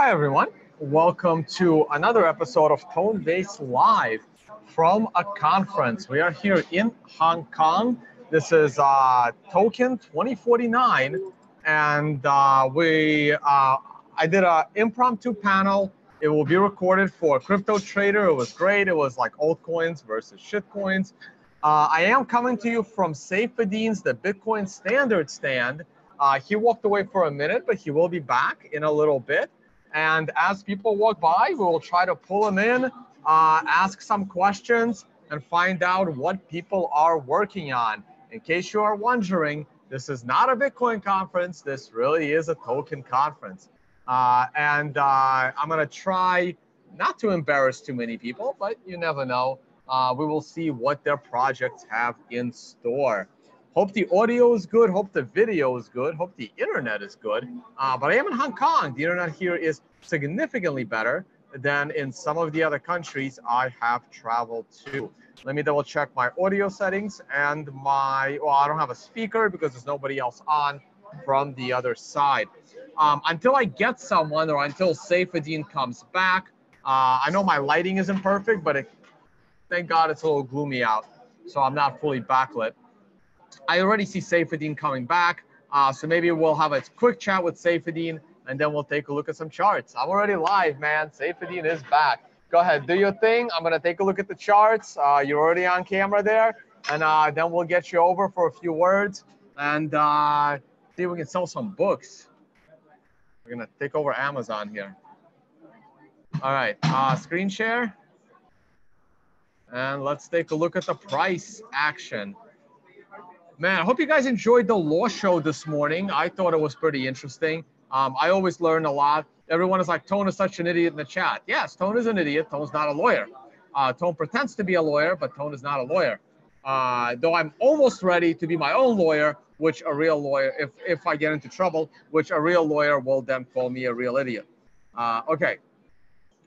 Hi, everyone. Welcome to another episode of Tone-Based Live from a conference. We are here in Hong Kong. This is Token2049, and I did an impromptu panel. It will be recorded for Crypto Trader. It was great. It was like altcoins versus shitcoins. I am coming to you from Saifedean's, the Bitcoin Standard stand. He walked away for a minute, but he will be back in a little bit. And as people walk by, we will try to pull them in, ask some questions, and find out what people are working on. In case you are wondering, this is not a Bitcoin conference. This really is a token conference. I'm going to try not to embarrass too many people, but you never know. We will see what their projects have in store. Hope the audio is good. Hope the video is good. Hope the internet is good. But I am in Hong Kong. The internet here is significantly better than in some of the other countries I have traveled to. Let me double check my audio settings and I don't have a speaker because there's nobody else on from the other side. Until I get someone or until Saifedean comes back, I know my lighting isn't perfect, but thank God it's a little gloomy out, so I'm not fully backlit. I already see Saifedean coming back, so maybe we'll have a quick chat with Saifedean, and then we'll take a look at some charts. I'm already live, man. Saifedean is back. Go ahead, do your thing. I'm going to take a look at the charts. You're already on camera there, and then we'll get you over for a few words and see if we can sell some books. We're going to take over Amazon here. All right, screen share. And let's take a look at the price action. Man, I hope you guys enjoyed the law show this morning. I thought it was pretty interesting. I always learn a lot. Everyone is like, Tone is such an idiot in the chat. Yes, Tone is an idiot. Tone's not a lawyer. Tone pretends to be a lawyer, but Tone is not a lawyer. Though I'm almost ready to be my own lawyer, which a real lawyer, if I get into trouble, which a real lawyer will then call me a real idiot. Okay,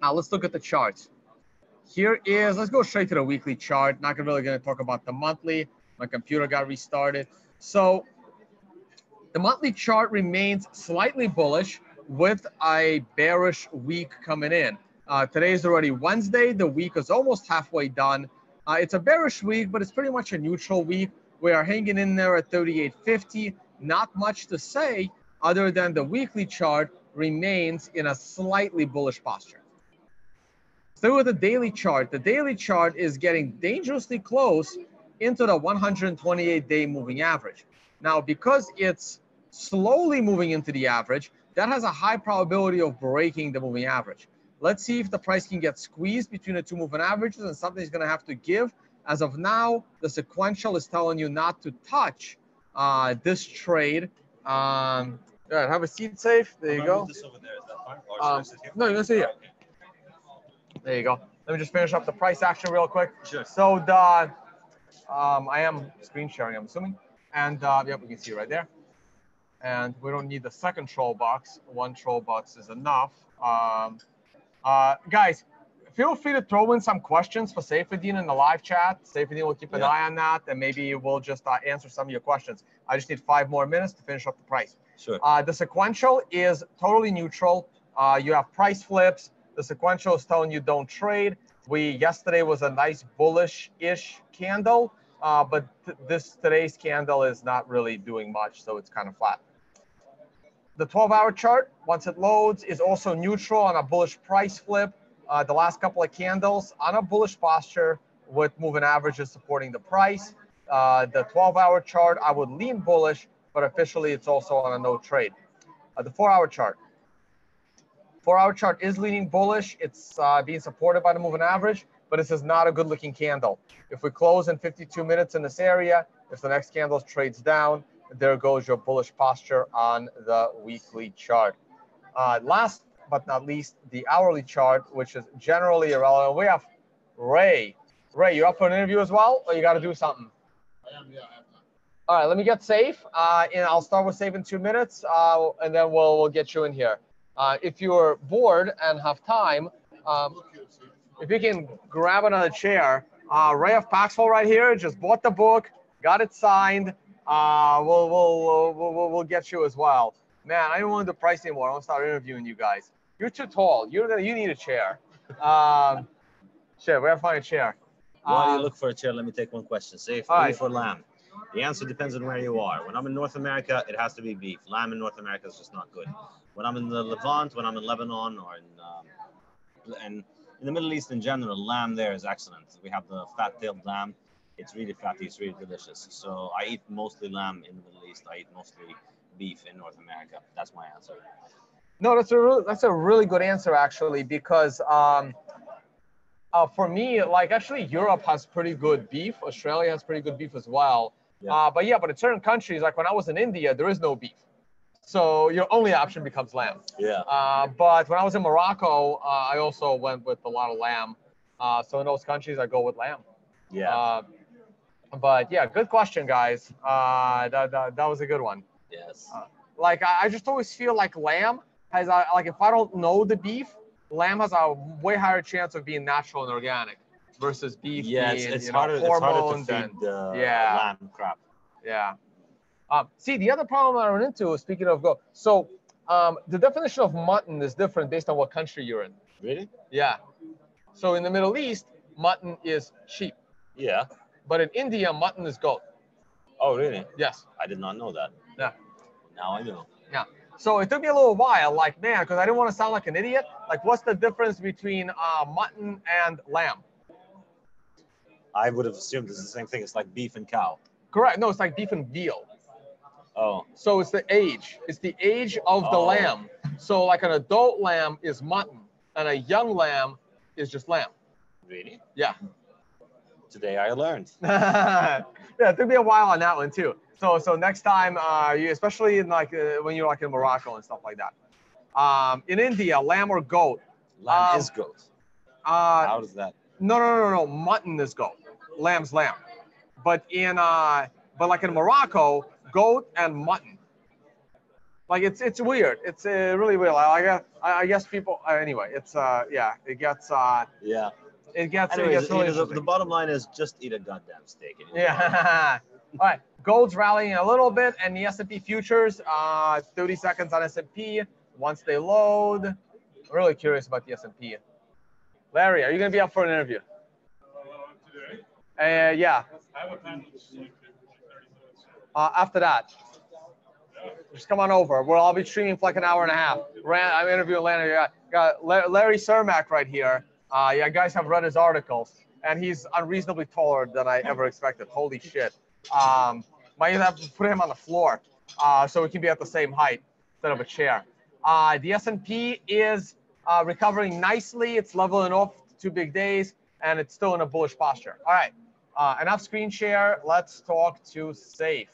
now let's look at the charts. Here is, let's go straight to the weekly chart. Not really going to talk about the monthly. My computer got restarted. So the monthly chart remains slightly bullish with a bearish week coming in. Today is already Wednesday. The week is almost halfway done. It's a bearish week, but it's pretty much a neutral week. We are hanging in there at 38.50. Not much to say other than the weekly chart remains in a slightly bullish posture. So with the daily chart is getting dangerously close into the 128-day moving average. Now, because it's slowly moving into the average, that has a high probability of breaking the moving average. Let's see if the price can get squeezed between the two moving averages, and something's going to have to give. As of now, the sequential is telling you not to touch this trade. All right, have a seat, Safe. There you go. This over there, is that fine? Or should I sit here? No, you're going to sit here. There you go. Let me just finish up the price action real quick. Sure. So I am screen sharing, I'm assuming. And yep, we can see right there. And we don't need the second troll box. One troll box is enough. Guys, feel free to throw in some questions for Saifedean in the live chat. Saifedean will keep an eye on that, and maybe we'll just answer some of your questions. I just need 5 more minutes to finish up the price. Sure. The sequential is totally neutral. You have price flips. The sequential is telling you don't trade. Yesterday was a nice bullish-ish candle, but today's candle is not really doing much, so it's kind of flat. The 12-hour chart, once it loads, is also neutral on a bullish price flip. The last couple of candles on a bullish posture with moving averages supporting the price. The 12-hour chart, I would lean bullish, but officially it's also on a no trade. The 4-hour chart. 4-hour chart is leaning bullish. It's being supported by the moving average, but this is not a good looking candle. If we close in 52 minutes in this area, if the next candle trades down, there goes your bullish posture on the weekly chart. Last but not least, the hourly chart, which is generally irrelevant. We have Ray. Ray, you up for an interview as well, or you got to do something? I am, yeah. All right, let me get Safe, and I'll start with Safe in 2 minutes, and then we'll get you in here. If you're bored and have time, if you can grab another chair. Ray of Paxful right here just bought the book, got it signed. We'll get you as well. Man, I don't want to do price anymore. I want to start interviewing you guys. You're too tall. You need a chair. Shit, we have to find a chair. While you look for a chair, let me take one question. Safe, all right. beef or lamb? The answer depends on where you are. When I'm in North America, it has to be beef. Lamb in North America is just not good. When I'm in the Levant, when I'm in Lebanon, or in the Middle East in general, lamb there is excellent. We have the fat-tailed lamb. It's really fatty. It's really delicious. So I eat mostly lamb in the Middle East. I eat mostly beef in North America. That's my answer. No, that's a really good answer actually, because for me, like actually Europe has pretty good beef. Australia has pretty good beef as well. Yeah. But in certain countries, like when I was in India, there is no beef. So your only option becomes lamb. Yeah. But when I was in Morocco, I also went with a lot of lamb. So in those countries, I go with lamb. Yeah. But yeah, good question, guys. That was a good one. Yes. Like I just always feel like lamb has like if I don't know the beef, lamb has a way higher chance of being natural and organic versus beef being it's harder to feed lamb crap. Yeah. See, the other problem I run into, speaking of go, so the definition of mutton is different based on what country you're in. Really? Yeah. So in the Middle East, mutton is sheep. Yeah. But in India, mutton is goat. Oh, really? Yes. I did not know that. Yeah. Now I know. Yeah. So it took me a little while, like, man, because I didn't want to sound like an idiot. Like, what's the difference between mutton and lamb? I would have assumed it's the same thing. It's like beef and cow. Correct. No, it's like beef and veal. Oh. So it's the age. It's the age of the lamb. So like an adult lamb is mutton, and a young lamb is just lamb. Really? Yeah. Today I learned. Yeah, it took me a while on that one too. So next time, you especially in like when you're like in Morocco and stuff like that. In India, lamb or goat? Lamb is goat. How does that? No. Mutton is goat. Lamb's lamb. But like in Morocco, goat and mutton. Like it's weird. It's really weird. I guess people anyway. It's yeah. It gets yeah. It gets. Anyways, It gets really the bottom line is just eat a goddamn steak. Yeah. All right. Gold's rallying a little bit, and the S&P futures. 30 seconds on S&P. Once they load, I'm really curious about the S&P. Larry, are you gonna be up for an interview? Today? Yeah. I have a panel like 30 minutes. After that, just come on over. We'll all be streaming for like an hour and a half. I'm interviewing Lana. Got Larry Cermak right here. Yeah, guys have read his articles, and he's unreasonably taller than I ever expected. Holy shit. Might even have to put him on the floor so we can be at the same height instead of a chair. The S&P is recovering nicely. It's leveling off 2 big days, and it's still in a bullish posture. All right, enough screen share. Let's talk to Safe.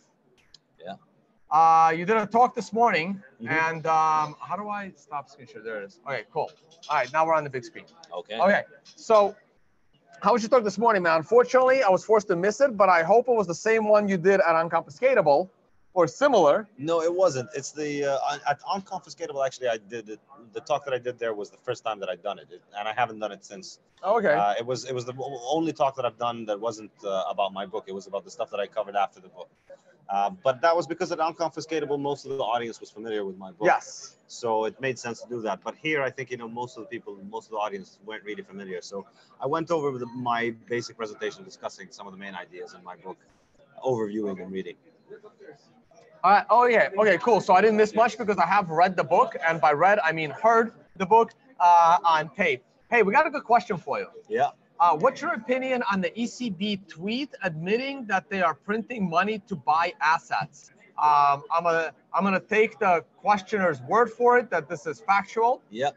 Yeah. You did a talk this morning, and how do I stop screen share? There it is. Okay, cool. All right, now we're on the big screen. Okay, so how was your talk this morning, man? Unfortunately, I was forced to miss it, but I hope it was the same one you did at Unconfiscatable or similar. No, it wasn't. It's the at Unconfiscatable. Actually, I did it. The talk that I did there was the first time that I'd done it, and I haven't done it since. Okay. It was the only talk that I've done that wasn't about my book. It was about the stuff that I covered after the book. But that was because at Unconfiscatable, most of the audience was familiar with my book. Yes. So it made sense to do that. But here, I think, most of the people, most of the audience weren't really familiar. So I went over with my basic presentation, discussing some of the main ideas in my book, overviewing and reading. Oh, yeah. Okay, cool. So I didn't miss much because I have read the book. And by read, I mean heard the book on tape. Hey, we got a good question for you. Yeah. What's your opinion on the ECB tweet admitting that they are printing money to buy assets? I'm gonna take the questioner's word for it that this is factual. Yep.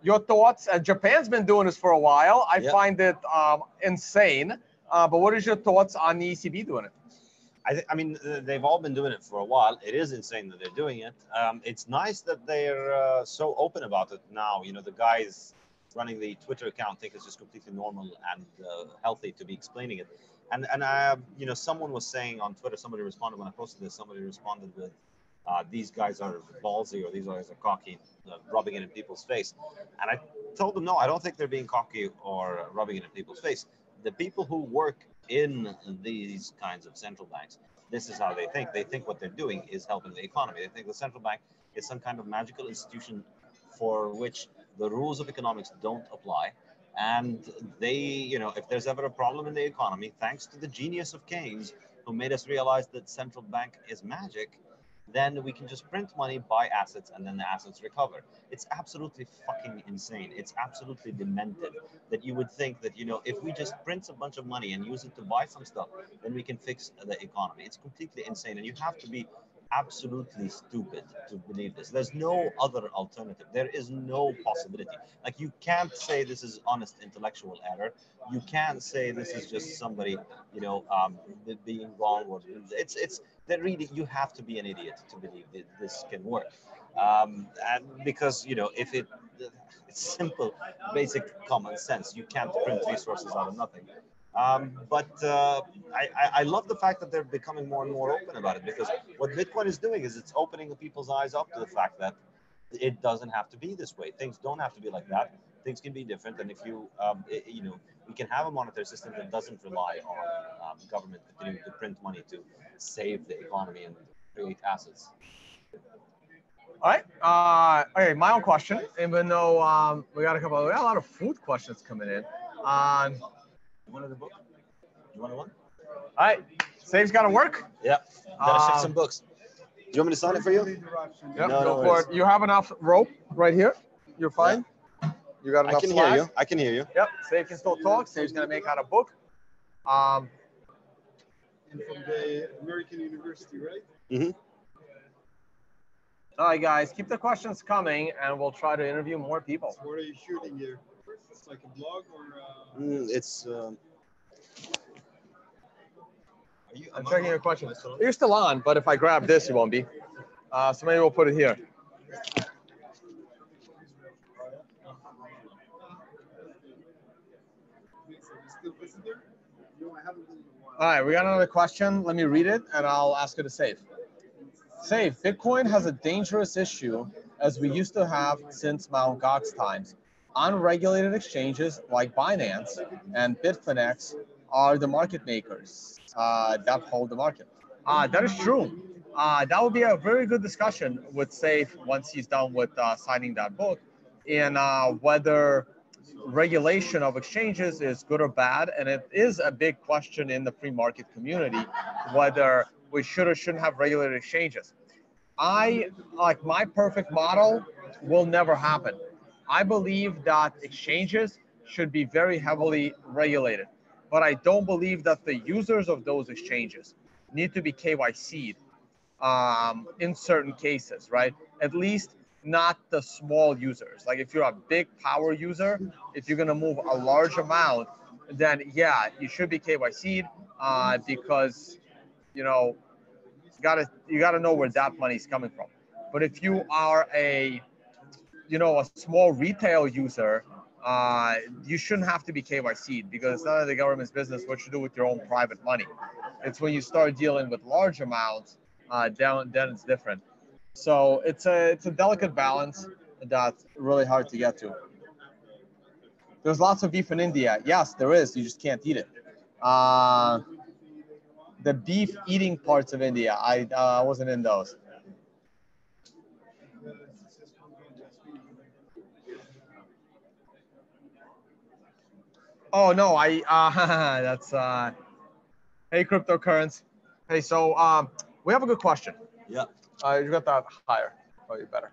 Your thoughts? Japan's been doing this for a while. I find it insane. But what is your thoughts on the ECB doing it? I mean, they've all been doing it for a while. It is insane that they're doing it. It's nice that they're so open about it now. The guys running the Twitter account think it's just completely normal and healthy to be explaining it. And someone was saying on Twitter, somebody responded when I posted this, somebody responded with, these guys are ballsy or these guys are cocky, rubbing it in people's face. And I told them, no, I don't think they're being cocky or rubbing it in people's face. The people who work in these kinds of central banks, this is how they think. They think what they're doing is helping the economy. They think the central bank is some kind of magical institution for which the rules of economics don't apply. And they, if there's ever a problem in the economy, thanks to the genius of Keynes, who made us realize that central bank is magic, then we can just print money, buy assets, and then the assets recover. It's absolutely fucking insane. It's absolutely demented that you would think that, if we just print a bunch of money and use it to buy some stuff, then we can fix the economy. It's completely insane. And you have to be absolutely stupid to believe this. There's no other alternative. There is no possibility. Like, you can't say this is honest intellectual error. You can't say this is just somebody, being wrong. Or it's that really you have to be an idiot to believe that this can work. And because if it's simple, basic common sense. You can't print resources out of nothing. But I love the fact that they're becoming more and more open about it, because what Bitcoin is doing is it's opening people's eyes up to the fact that it doesn't have to be this way. Things don't have to be like that. Things can be different. And if you, we can have a monetary system that doesn't rely on government continuing to print money to save the economy and create assets. All right. Okay, my own question, even though we got a lot of food questions coming in. You wanted the book? You wanted one? All right. Safe's got to work. Yeah. Gotta shift some books. Do you want me to sign it for you? Yep, go for it. You have enough rope right here. You're fine. Yeah. You got enough. I can hear you. I can hear you. Yep. Safe can still talk. Safe's gonna make out a book. And from the American University, right? Mm-hmm. All right, guys, keep the questions coming, and we'll try to interview more people. So what are you shooting here? It's like a blog or? It's. I'm checking your question. You're still on, but if I grab this, you won't be. So maybe we'll put it here. All right, we got another question. Let me read it, and I'll ask it to Saif. Saif, Bitcoin has a dangerous issue, as we used to have since Mt. Gox times. Unregulated exchanges like Binance and Bitfinex are the market makers that hold the market. That is true. That would be a very good discussion with Saif once he's done with signing that book, in whether regulation of exchanges is good or bad. And it is a big question in the free market community, whether we should or shouldn't have regulated exchanges. Like, my perfect model will never happen. I believe that exchanges should be very heavily regulated, but I don't believe that the users of those exchanges need to be KYC'd in certain cases, right? At least not the small users. Like, if you're a big power user, if you're gonna move a large amount, then yeah, you should be KYC'd because, you gotta know where that money's coming from. But if you are a small retail user, you shouldn't have to be KYC'd, because it's none of the government's business what you do with your own private money. It's when you start dealing with large amounts, then it's different. So it's a delicate balance that's really hard to get to. There's lots of beef in India. Yes, there is. You just can't eat it. The beef eating parts of India, I wasn't in those. Oh no, that's hey, cryptocurrency. Hey, so we have a good question. Yeah. You got that higher. Probably better,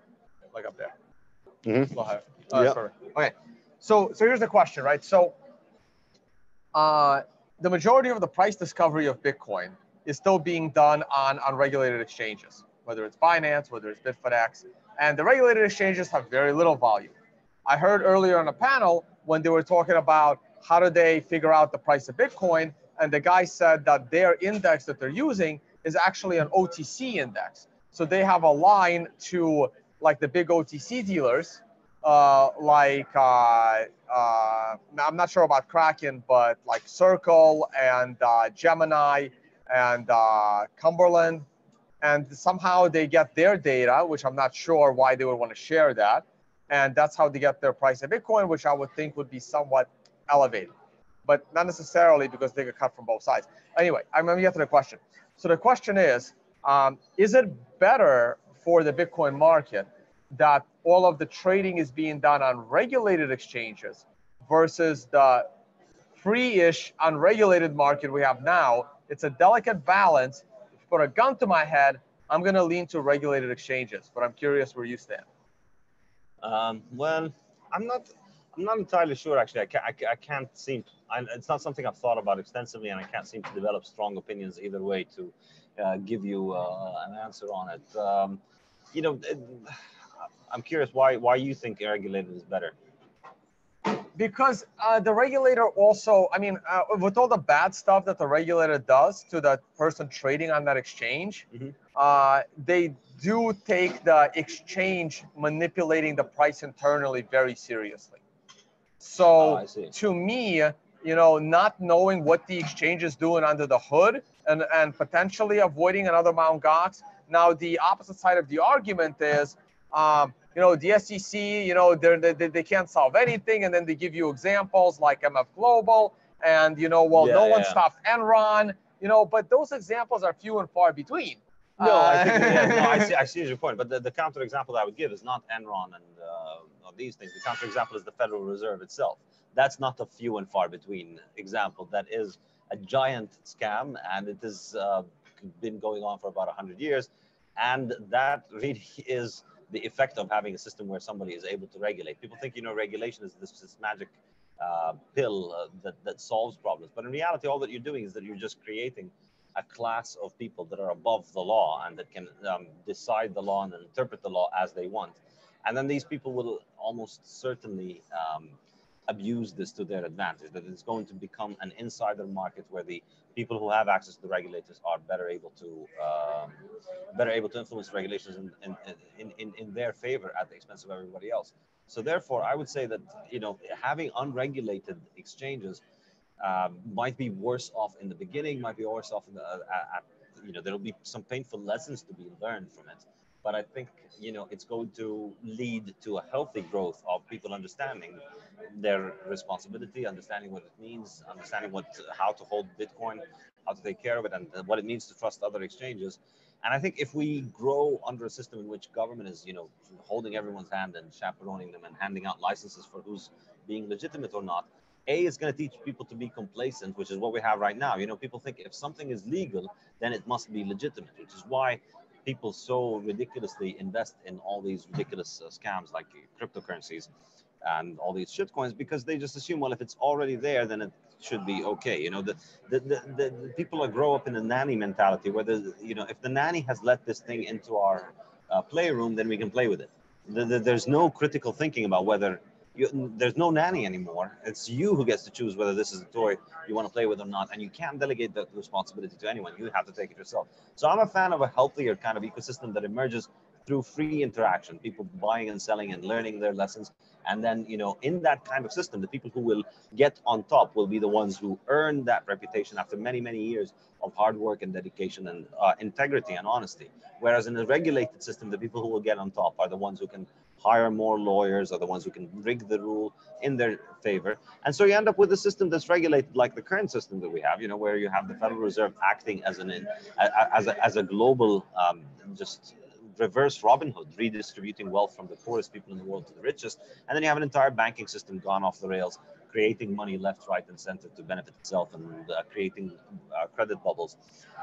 like up there. Mm-hmm. A little higher. Yeah. Perfect. Okay. So here's the question, right? So the majority of the price discovery of Bitcoin is still being done on unregulated exchanges, whether it's Binance, whether it's Bitfinex, and the regulated exchanges have very little value. I heard earlier on a panel when they were talking about how do they figure out the price of Bitcoin, and the guy said that their index that they're using is actually an OTC index. So they have a line to, like, the big OTC dealers, I'm not sure about Kraken, but like Circle and Gemini and Cumberland, and somehow they get their data, which I'm not sure why they would want to share that. And that's how they get their price of Bitcoin, which I would think would be somewhat elevated, but not necessarily, because they get cut from both sides. Anyway, I'm going to get to the question. So the question is it better for the Bitcoin market that all of the trading is being done on regulated exchanges versus the free-ish, unregulated market we have now, it's a delicate balance. If you put a gun to my head, I'm going to lean to regulated exchanges, but I'm curious where you stand. Well, I'm not entirely sure actually. I can't seem. It's not something I've thought about extensively, and I can't seem to develop strong opinions either way to give you an answer on it. You know, I'm curious why you think regulated is better. Because the regulator also, I mean, with all the bad stuff that the regulator does to the person trading on that exchange, they do take the exchange manipulating the price internally very seriously. So to me, you know, not knowing what the exchange is doing under the hood and potentially avoiding another Mt. Gox. Now, the opposite side of the argument is, you know, the SEC, you know, they can't solve anything. And then they give you examples like MF Global and, you know, well, no one stopped Enron, you know, but those examples are few and far between. No, I think, I see your point. But the counter example I would give is not Enron and these things. The counter example is the Federal Reserve itself. That's not a few and far between example. That is a giant scam, and it has been going on for about 100 years. And that really is the effect of having a system where somebody is able to regulate. People think, you know, regulation is this magic pill that solves problems. But in reality, all that you're doing is that you're just creating a class of people that are above the law and that can decide the law and interpret the law as they want. And then these people will almost certainly abuse this to their advantage, that it's going to become an insider market where the people who have access to the regulators are better able to influence regulations in their favor at the expense of everybody else. So therefore, I would say that, you know, having unregulated exchanges might be worse off in the beginning, might be worse off in the, you know, there'll be some painful lessons to be learned from it. But I think, you know, it's going to lead to a healthy growth of people understanding their responsibility, understanding what it means, understanding how to hold Bitcoin, how to take care of it, and what it means to trust other exchanges. And I think if we grow under a system in which government is, you know, holding everyone's hand and chaperoning them and handing out licenses for who's being legitimate or not, it's going to teach people to be complacent, which is what we have right now. You know, people think if something is legal, then it must be legitimate, which is why people so ridiculously invest in all these ridiculous scams like cryptocurrencies and all these shitcoins, because they just assume, well, if it's already there, then it should be okay. You know, the people grow up in a nanny mentality, where you know, if the nanny has let this thing into our playroom, then we can play with it. There's no critical thinking about whether there's no nanny anymore. It's you who gets to choose whether this is a toy you want to play with or not, and you can't delegate that responsibility to anyone. You have to take it yourself. So I'm a fan of a healthier kind of ecosystem that emerges through free interaction, people buying and selling and learning their lessons. And then, you know, in that kind of system, the people who will get on top will be the ones who earn that reputation after many, many years of hard work and dedication and integrity and honesty. Whereas in a regulated system, the people who will get on top are the ones who can hire more lawyers, are the ones who can rig the rule in their favor. And so you end up with a system that's regulated like the current system that we have, you know, where you have the Federal Reserve acting as a global just reverse Robin Hood, redistributing wealth from the poorest people in the world to the richest. And then you have an entire banking system gone off the rails, creating money left, right, and center to benefit itself and creating credit bubbles.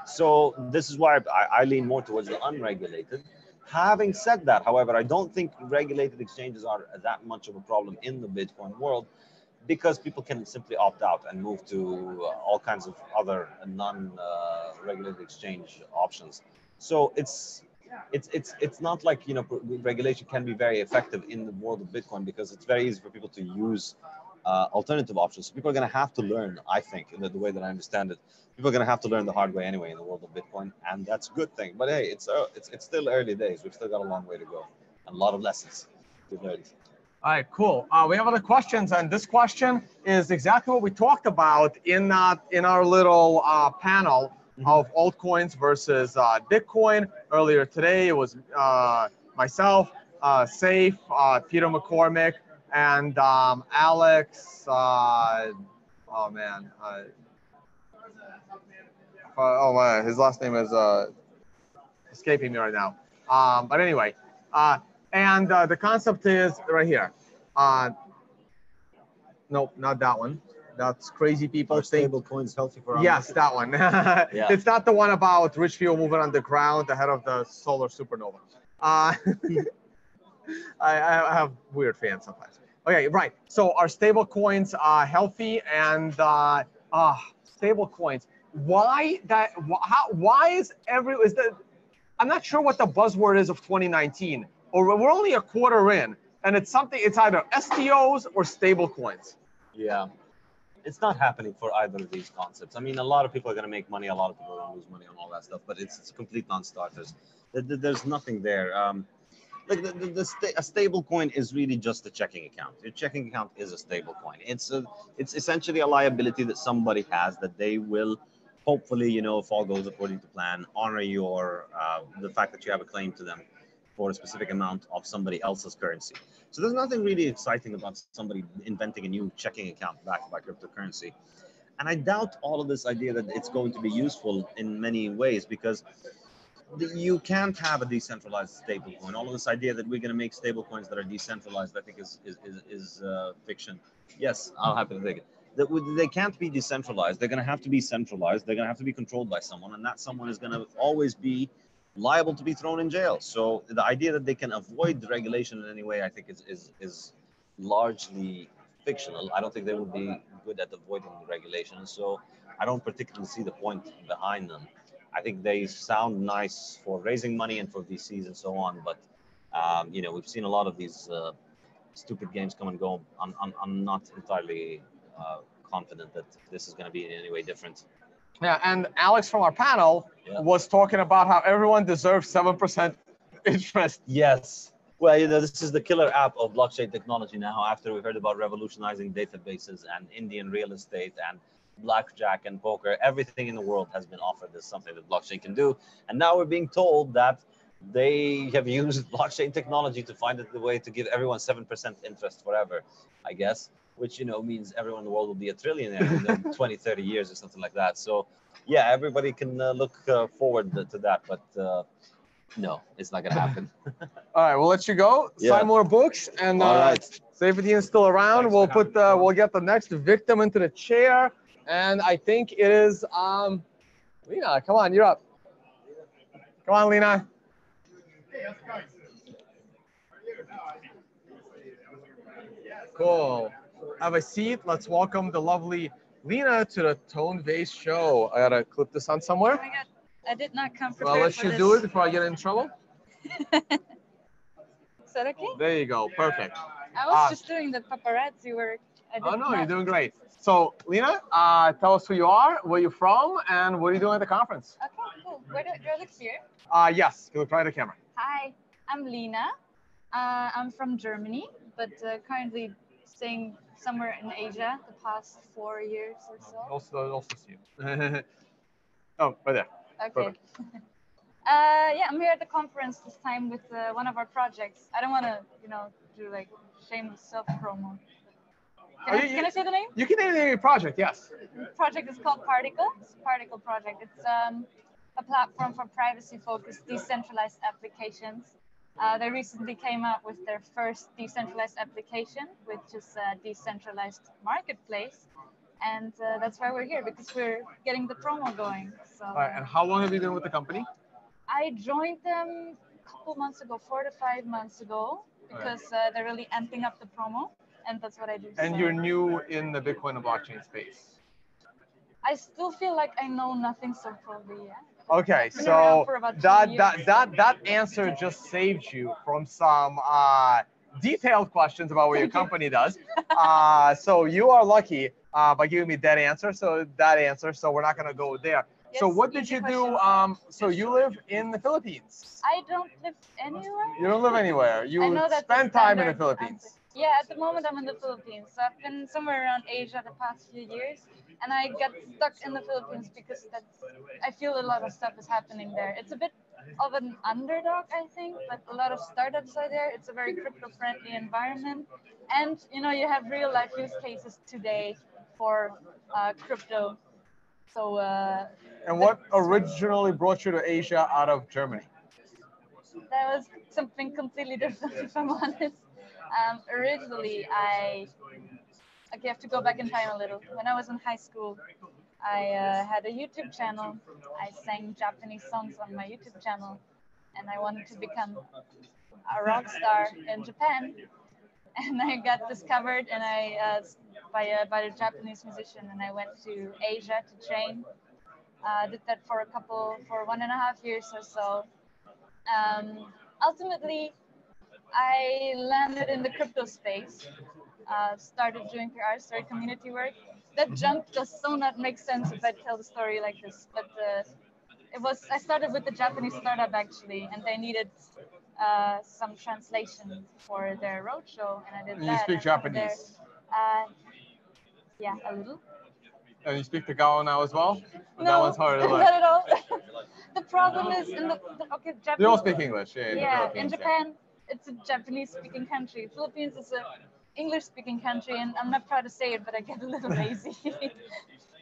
So this is why I lean more towards the unregulated. Having said that, however, I don't think regulated exchanges are that much of a problem in the Bitcoin world, because people can simply opt out and move to all kinds of other non-regulated exchange options. So it's not like, you know, regulation can be very effective in the world of Bitcoin, because it's very easy for people to use alternative options. So people are going to have to learn, I think, in the way that I understand it, people are going to have to learn the hard way anyway in the world of Bitcoin, and that's a good thing. But hey, it's still early days. We've still got a long way to go, and a lot of lessons to learn. All right, cool. We have other questions, and this question is exactly what we talked about in our little panel of altcoins versus Bitcoin earlier today. It was myself, Saif, Peter McCormick, and Alex. Oh man, his last name is escaping me right now. But anyway, And the concept is right here. Nope, not that one. That's crazy people Are think. stable coins healthy for our Yes, market? that one. Yeah. It's not the one about rich people moving on the ground ahead of the solar supernova. I have weird fans sometimes. Okay, right. So are stable coins healthy? And stable coins. Why that? Why is that? I'm not sure what the buzzword is of 2019. Or we're only a quarter in, and it's something. It's either STOs or stable coins. Yeah. It's not happening for either of these concepts. I mean, a lot of people are going to make money, a lot of people are going to lose money on all that stuff, but it's complete non-starters. There's nothing there. Like a stable coin is really just a checking account. Your checking account is a stable coin. It's essentially a liability that somebody has that they will hopefully, you know, if all goes according to plan, honor your the fact that you have a claim to them for a specific amount of somebody else's currency. So there's nothing really exciting about somebody inventing a new checking account backed by cryptocurrency. And I doubt all of this idea that it's going to be useful in many ways, because you can't have a decentralized stablecoin. All of this idea that we're going to make stablecoins that are decentralized, I think, is fiction. Yes, I'll happily take it. They can't be decentralized. They're going to have to be centralized. They're going to have to be controlled by someone, and that someone is going to always be liable to be thrown in jail. So the idea that they can avoid the regulation in any way, I think, is largely fictional. I don't think they will be good at avoiding the regulation. So I don't particularly see the point behind them. I think they sound nice for raising money and for VCs and so on, but you know, we've seen a lot of these stupid games come and go. I'm not entirely confident that this is going to be in any way different. Yeah, and Alex from our panel was talking about how everyone deserves 7% interest. Yes. Well, you know, this is the killer app of blockchain technology now, after we heard about revolutionizing databases and Indian real estate and blackjack and poker. Everything in the world has been offered as something that blockchain can do. And now we're being told that they have used blockchain technology to find the way to give everyone 7% interest forever, I guess, which, you know, means everyone in the world will be a trillionaire in 20, 30 years or something like that. So, yeah, everybody can look forward to that. But no, it's not going to happen. All right, we'll let you go. Yeah. Sign more books, and All right. Saifedean is still around. Thanks We'll put we'll get the next victim into the chair, and I think it is Lina. Come on, you're up. Come on, Lina. Cool. Have a seat. Let's welcome the lovely Lina to the Tone Vase show. I gotta clip this on somewhere. Oh my God, I did not come prepared. Well, I'll let you do it before I get in trouble. Is that okay? There you go. Perfect. I was just doing the paparazzi work. Oh no, you're doing great. So, Lina, tell us who you are, where you're from, and what are you doing at the conference? Okay, cool. Where do I look here? Yes, you look right at the camera. Hi, I'm Lina. I'm from Germany, but currently staying somewhere in Asia the past 4 years or so. Also see you. Oh, right there. Okay. Yeah, I'm here at the conference this time with one of our projects. I don't want to, you know, do like shameless self-promo. Can I say the name? You can name your project, yes. The project is called Particle. It's a Particle project. It's a platform for privacy-focused decentralized applications. They recently came out with their first decentralized application, which is a decentralized marketplace. And that's why we're here, because we're getting the promo going. So. All right, and how long have you been with the company? I joined them a couple months ago, 4 to 5 months ago, because they're really amping up the promo, and that's what I do. And so. you're new in the Bitcoin and blockchain space. I still feel like I know nothing so probably, yeah. Okay, so that answer just saved you from some detailed questions about what your company does. So you are lucky by giving me that answer. So we're not going to go there. Yes, so what did you do? So you live in the Philippines. I don't live anywhere. You don't live anywhere. You spend time in the Philippines. Answer. Yeah, at the moment I'm in the Philippines. So I've been somewhere around Asia the past few years, and I got stuck in the Philippines because I feel a lot of stuff is happening there. It's a bit of an underdog, I think, but a lot of startups are there. It's a very crypto-friendly environment, and you know, you have real-life use cases today for crypto. So. And what originally brought you to Asia out of Germany? that was something completely different, if I'm honest. Originally, I have to go back in time a little. When I was in high school, I had a YouTube channel. I sang Japanese songs on my YouTube channel, and I wanted to become a rock star in Japan. And I got discovered, and by a Japanese musician, and I went to Asia to train. Did that for 1.5 years or so. Ultimately, I landed in the crypto space. Started doing PR, started community work. That jump does so not make sense if I tell the story like this, but I started with the Japanese startup actually, and they needed some translation for their roadshow, and I did that. You speak Japanese? Yeah, a little. And you speak Tagalog now as well? No, that one's hard to learn. not at all. The problem is okay, Japanese. They all speak English. Yeah, in Japan, it's a Japanese-speaking country. Philippines is a English-speaking country, and I'm not proud to say it, but I get a little lazy.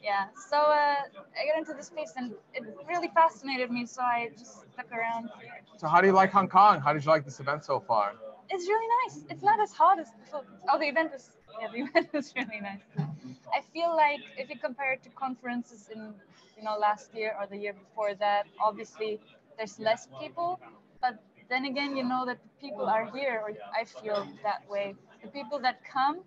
Yeah, so I got into the space, and it really fascinated me, so I just stuck around. So how do you like Hong Kong? How did you like this event so far? It's really nice. It's not as hot as the Philippines. Oh, the event was really nice. I feel like if you compare it to conferences in last year or the year before that, obviously there's less people, but then again, you know that the people are here, or I feel that way. The people that come,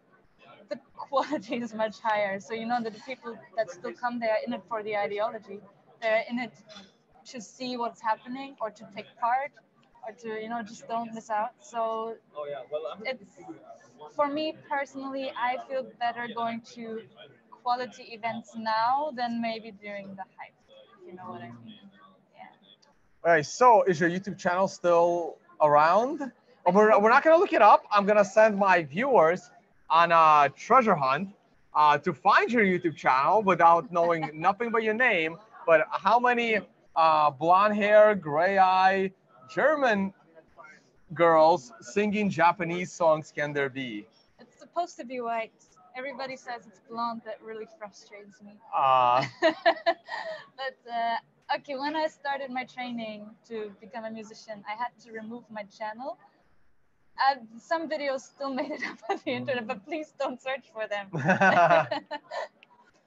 the quality is much higher. So you know that the people that still come, they are in it for the ideology. They're in it to see what's happening, or to take part, or to just don't miss out. So it's, for me personally, I feel better going to quality events now than maybe during the hype, if you know what I mean. Yeah. All right, so is your YouTube channel still around? We're not gonna look it up. I'm gonna send my viewers on a treasure hunt to find your YouTube channel without knowing nothing but your name. But how many blonde hair, gray eye, German girls singing Japanese songs can there be? It's supposed to be white. Everybody says it's blonde. That really frustrates me. But okay, when I started my training to become a musician, I had to remove my channel. Some videos still made it up on the internet, but please don't search for them.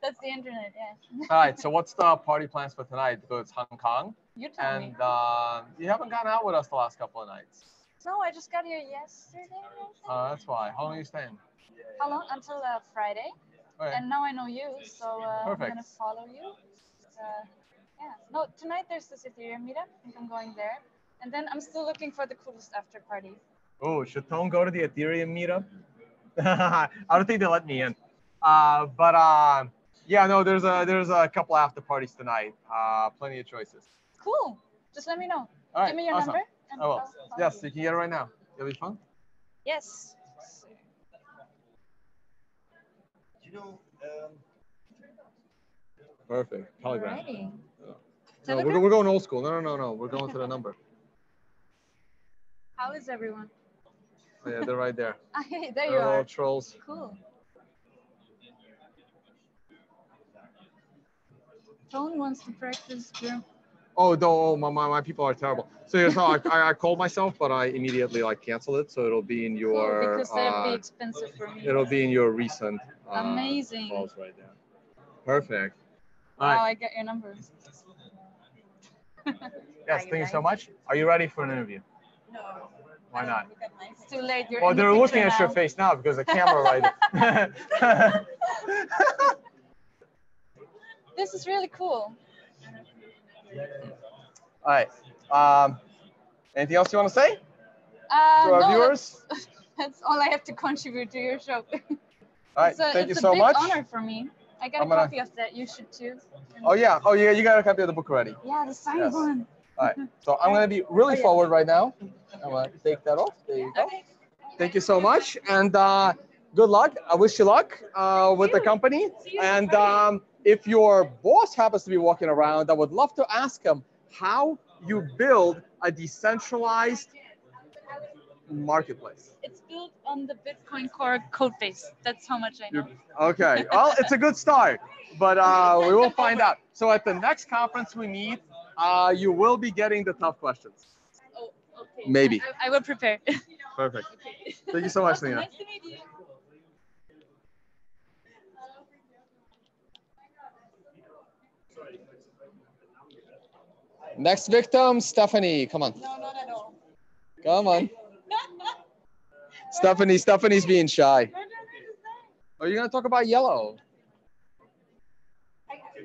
That's the internet, yeah. All right, so what's the party plans for tonight? Because it's Hong Kong. You tell me. And you haven't gone out with us the last couple of nights. No, I just got here yesterday. That's why. How long are you staying? How long? Until Friday. Okay. And now I know you, so I'm Perfect. gonna follow you. Yeah. No, tonight there's this Ethereum meetup. I think I'm going there. And then I'm still looking for the coolest after party. Oh, should Tone go to the Ethereum meetup? I don't think they let me in. Yeah, no, there's a couple after parties tonight. Plenty of choices. Cool. Just let me know. All right, Give me your awesome. number. And I will. I'll Yes, you. you can get it right now. It'll be fun. Yes. Perfect. Telegram. Alrighty. No, we're going old school. No. We're going to the number. How is everyone? Oh, yeah, they're right there. There They're you all are. trolls. Cool. Tone wants to practice German. Oh, no, my people are terrible. So here's how I called myself, but I immediately canceled it. So it'll be in your. Cool, because that'd be expensive for me. It'll be in your recent. Amazing. Calls right there. Perfect. Wow, All right. I get your number. Yes, thank you so much. Are you ready for an interview? No. Why not? It's too late. You're Well, in the they're looking picture at your now. face now because the camera right there. This is really cool. All right. Anything else you want to say to our No, viewers? that's all I have to contribute to your show. All right. Thank you so much. It's a big honor for me. I got a copy of that. You should too. Oh yeah. Oh yeah. You got a copy of the book already. Yeah, the signed Yes. one. All right. So I'm gonna be really forward right now. I'm gonna take that off. There you go. Okay. Thank you so much, and good luck. I wish you luck with the company. And if your boss happens to be walking around, I would love to ask him how you build a decentralized marketplace. It's built on the Bitcoin Core code base. That's how much I know. Okay. Well, it's a good start, but we will find out. So at the next conference we meet, you will be getting the tough questions. Oh, okay. Maybe. I will prepare. Perfect. Thank you so much, Lina. Nice to meet you. Next victim, Stephanie. Come on. No, not at all. Come on. Stephanie's being shy. Are you gonna talk about yellow?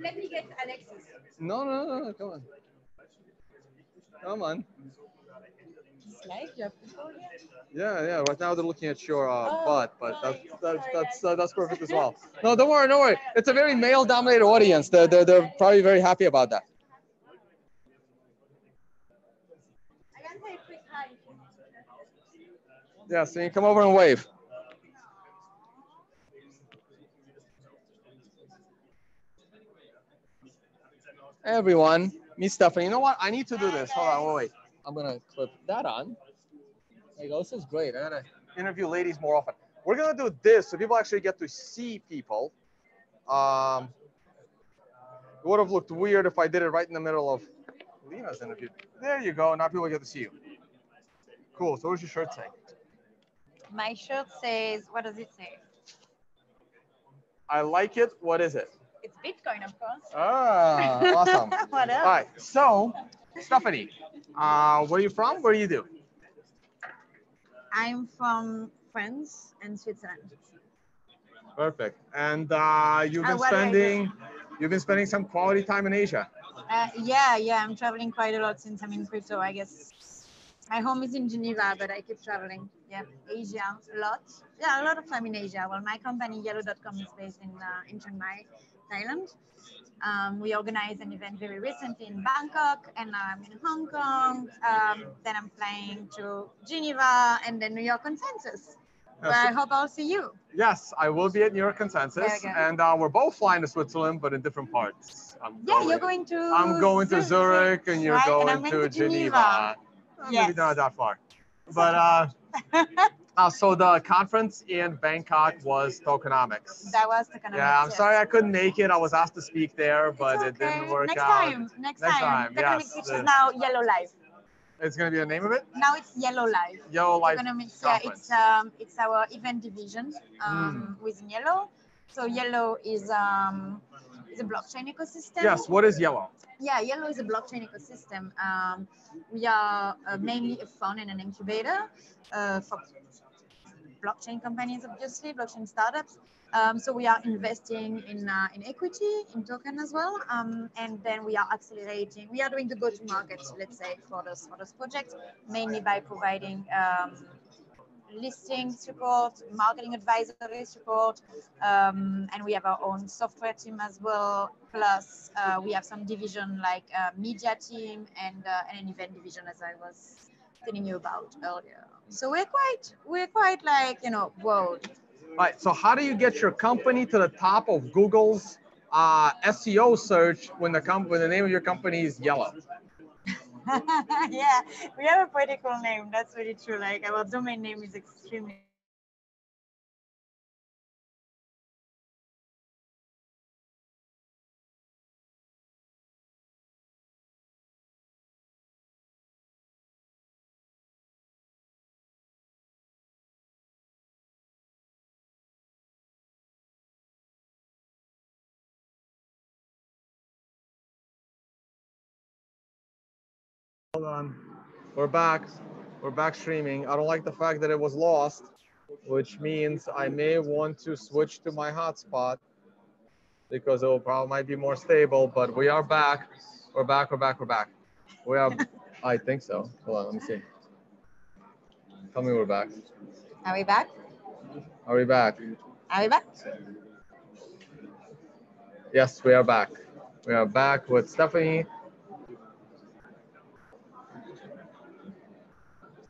Let me get Alexis. No. Come on. Come on. Slide, you have people here? Yeah. Right now they're looking at your butt, but that's perfect as well. No, don't worry. It's a very male-dominated audience. They're probably very happy about that. I can say a quick hi. Yeah, so you can come over and wave. Everyone, meet Stephanie. You know what? I need to do this. Hold on, wait. I'm gonna clip that on. There you go. This is great. I gotta interview ladies more often. We're gonna do this so people actually get to see people. It would have looked weird if I did it right in the middle of Lina's interview. There you go. Now people get to see you. Cool. So what does your shirt say? My shirt says, what does it say? I like it. What is it? It's Bitcoin, of course. Ah, awesome. What else? All right. So, Stephanie, where are you from? What do you do? I'm from France and Switzerland. Perfect. And you've what do I do? been spending some quality time in Asia. Yeah. I'm traveling quite a lot since I'm in crypto, I guess. My home is in Geneva, but I keep traveling. Yeah, Asia, a lot. Yeah, a lot of time in Asia. Well, my company, Yellow.com, is based in Chiang Mai, Thailand. We organized an event very recently in Bangkok, and now I'm in Hong Kong. Then I'm flying to Geneva, and then New York Consensus. Well, I hope I'll see you. Yes, I will be at New York Consensus, and we're both flying to Switzerland, but in different parts. You're going to. I'm going to Zurich, and you're going to Geneva. Yes. Maybe not that far, but so the conference in Bangkok was Tokenomics. That was Tokenomics. Yeah, I'm sorry I couldn't make it. I was asked to speak there, but it didn't work out. Next time. Yes. Which is now Yellow Live. It's going to be the name of it? Now it's Yellow Live. Yellow Live. Tokenomics, conference. it's our event division within Yellow. So Yellow is a blockchain ecosystem. Yes. What is Yellow? Yeah, Yellow is a blockchain ecosystem. We are mainly a fund and an incubator for blockchain companies, obviously, blockchain startups. So we are investing in equity, in token as well, and then we are accelerating. We are doing the go-to-market, let's say, for those projects, mainly by providing listing support, marketing advisory support, and we have our own software team as well. Plus, we have some division like media team and an event division, as I was telling you about earlier. So we're quite like, broad. All right. So how do you get your company to the top of Google's SEO search when the name of your company is Yellow? Yeah, we have a pretty cool name. That's really true. Like our domain name is extremely. Hold on. We're back. We're back streaming. I don't like the fact that it was lost, which means I may want to switch to my hotspot because it will probably might be more stable, but we are back. We're back. We are, I think so. Hold on, let me see. Tell me we're back. Are we back? Are we back? Are we back? Yes, we are back. We are back with Stephanie.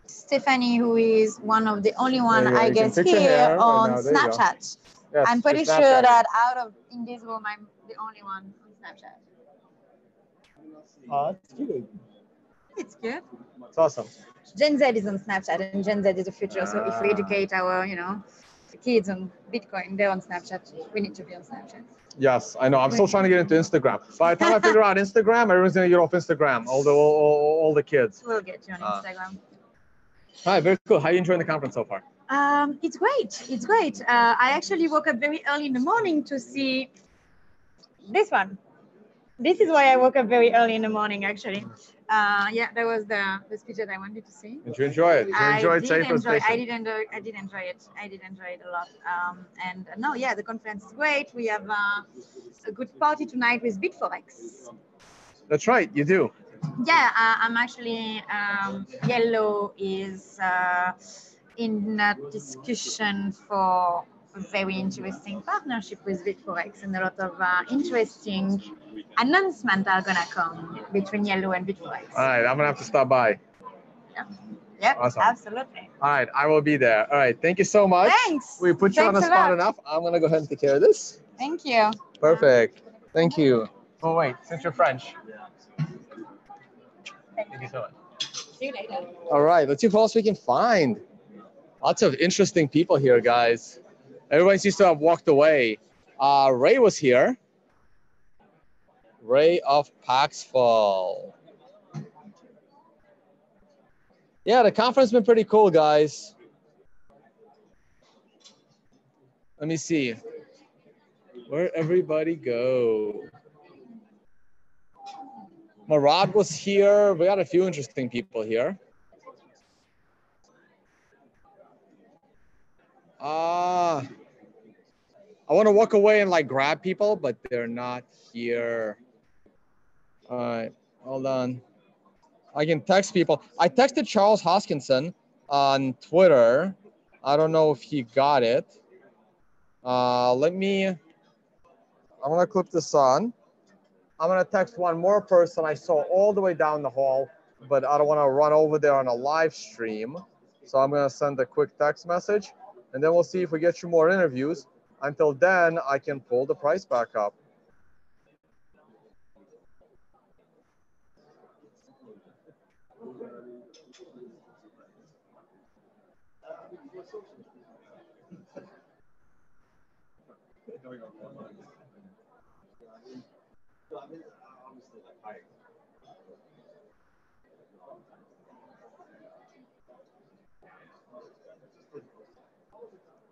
Stephanie, who is one of the only one, I guess, here on Snapchat. Yes, I'm pretty sure that out of in this room, I'm the only one on Snapchat. It's cute. It's good. It's awesome. Gen Z is on Snapchat, and Gen Z is the future. So if we educate our, kids on Bitcoin, they're on Snapchat. We need to be on Snapchat. Yes, I know. I'm still trying to get into Instagram. By the time I figure out Instagram, everyone's gonna get off Instagram. All the kids. We'll get you on Instagram. Hi, very cool. How are you enjoying the conference so far? It's great. It's great. I actually woke up very early in the morning to see this one. This is why I woke up very early in the morning, actually. Yeah, that was the speech that I wanted to see. Did you enjoy it? Did you enjoy it? I did enjoy it. I did enjoy it a lot. And no, yeah, the conference is great. We have a good party tonight with Bitforex. That's right, you do. Yeah, I'm actually, Yellow is in a discussion for a very interesting partnership with Bitforex, and a lot of interesting announcements are gonna come between Yellow and Bitforex. All right, I'm gonna have to stop by. Yeah, yep, Awesome. absolutely. All right, I will be there. All right, thank you so much. Thanks. We put you on the Thanks a spot lot. enough. I'm gonna go ahead and take care of this. Thank you. Perfect. Thank you. Oh wait, since you're French. Thank you so much. See you later. All right, let's see who else we can find. Lots of interesting people here, guys. Everybody seems to have walked away. Ray was here. Ray of Paxful. Yeah, the conference has been pretty cool, guys. Let me see. Where'd everybody go? Marad was here. We got a few interesting people here. I want to walk away and like grab people, but they're not here. All right, hold on. I can text people. I texted Charles Hoskinson on Twitter. I don't know if he got it. I'm gonna clip this on. I'm gonna text one more person I saw all the way down the hall, but I don't want to run over there on a live stream. So I'm gonna send a quick text message, and then we'll see if we get you more interviews. Until then, I can pull the price back up.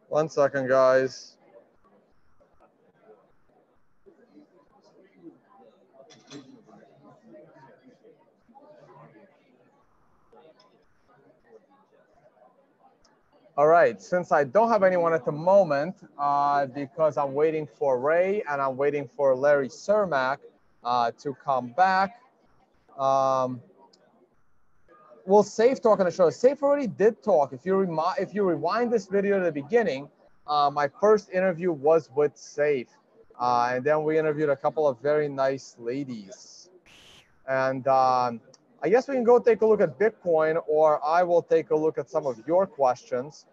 One second, guys. All right, since I don't have anyone at the moment, because I'm waiting for Ray and I'm waiting for Larry Cermak to come back, will Saif talk on the show? Saif already did talk. If you rewind this video to the beginning, my first interview was with Saif. And then we interviewed a couple of very nice ladies. And I guess we can go take a look at Bitcoin, or I will take a look at some of your questions.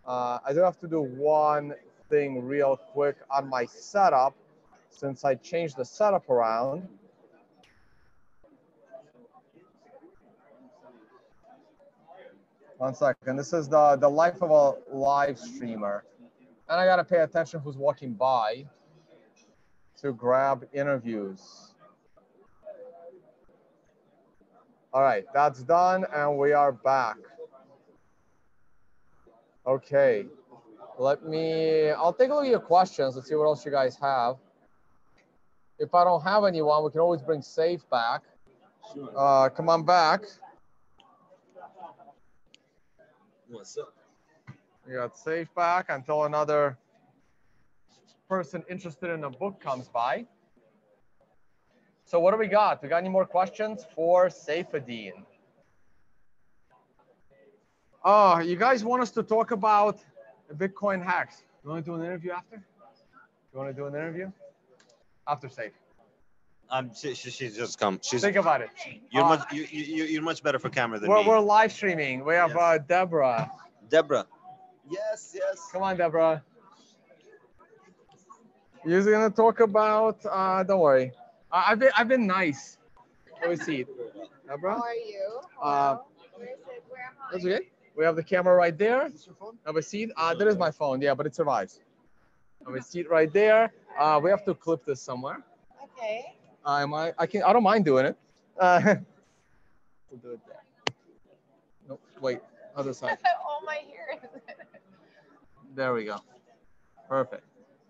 I do have to do one thing real quick on my setup, since I changed the setup around. One second. This is the life of a live streamer. And I got to pay attention who's walking by to grab interviews. All right, that's done, and we are back. Okay, I'll take a look at your questions. Let's see what else you guys have. If I don't have anyone, we can always bring Saif back. Sure. Come on back. What's up? We got Saif back until another person interested in a book comes by. So what do we got? We got any more questions for Saifedean? Oh, you guys want us to talk about the Bitcoin hacks? You want to do an interview after? You want to do an interview? After Saif. She's just come. Think about it. You're much better for camera than me. We're live streaming. We have Deborah. Deborah. Yes, yes. Come on, Deborah. You're gonna talk about. Don't worry. I've been nice. Let me see. Deborah. How are you? Where is it? Where am I? That's okay. We have the camera right there. Have a seat. That is my phone. Yeah, but it survives. Have a seat right there. We have to clip this somewhere. Okay. I don't mind doing it. We'll do it there. No, wait. Other side. Oh my ears. There we go. Perfect.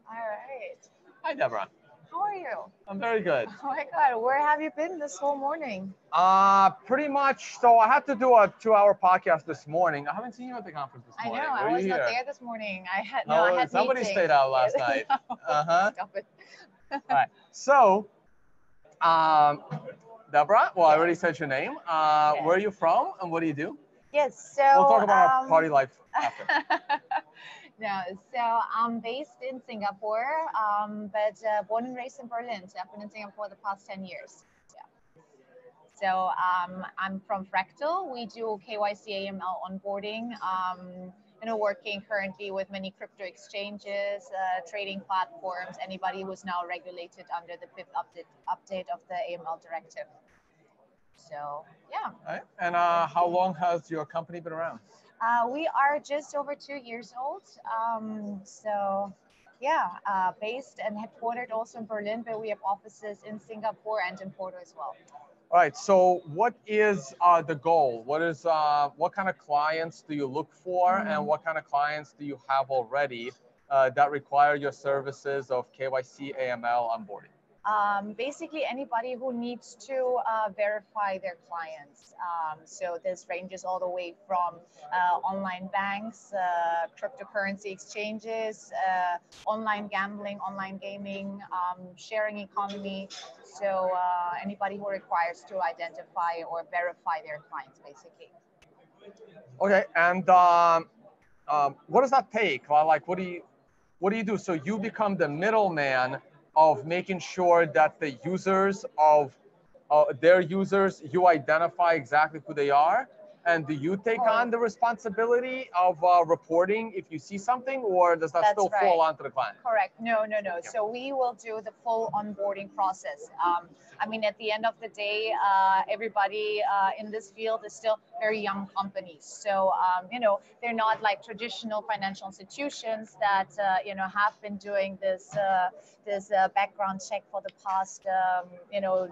All right. Hi, Deborah. How are you? I'm very good. Oh my God, where have you been this whole morning? Pretty much. So I had to do a 2-hour podcast this morning. I haven't seen you at the conference this I know, morning. I Were was you not here? there this morning. I had Oh, I had somebody meetings. stayed out last Yes. night. No, Uh-huh. Stop it. All right. So, Deborah, well, I already said your name. Yes. Where are you from and what do you do? Yes, so We'll talk about our party life after. no, so I'm based in Singapore, but born and raised in Berlin. So I've been in Singapore the past 10 years. Yeah. So I'm from Fractal. We do KYC AML onboarding. Working currently with many crypto exchanges, trading platforms, anybody who's now regulated under the 5th update of the AML directive. So yeah. All right. And how long has your company been around? We are just over 2 years old. So yeah, based and headquartered also in Berlin, but we have offices in Singapore and in Porto as well. All right. So what is the goal? What kind of clients do you look for, and what kind of clients do you have already that require your services of KYC AML onboarding? Basically anybody who needs to verify their clients. So this ranges all the way from online banks, cryptocurrency exchanges, online gambling, online gaming, sharing economy. So anybody who requires to identify or verify their clients, basically. Okay, and what does that take? Like, what do you do? So you become the middleman of making sure that the users of their users, you identify exactly who they are, and do you take on the responsibility of reporting if you see something, or does that still fall onto the client? Correct. No. So we will do the full onboarding process. I mean, at the end of the day, everybody in this field is still very young companies. So, they're not like traditional financial institutions that, have been doing this background check for the past,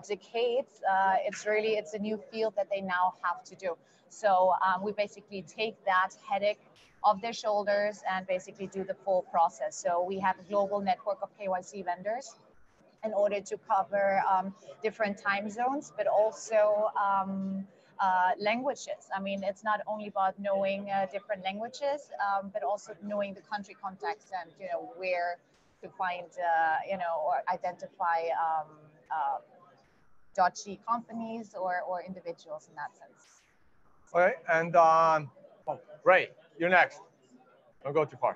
decades. It's a new field that they now have to do. So we basically take that headache off their shoulders and basically do the full process. So we have a global network of KYC vendors in order to cover different time zones, but also languages. I mean, it's not only about knowing different languages, but also knowing the country context and, where to find, or identify dodgy companies or individuals in that sense. All right, and Ray, you're next. Don't go too far.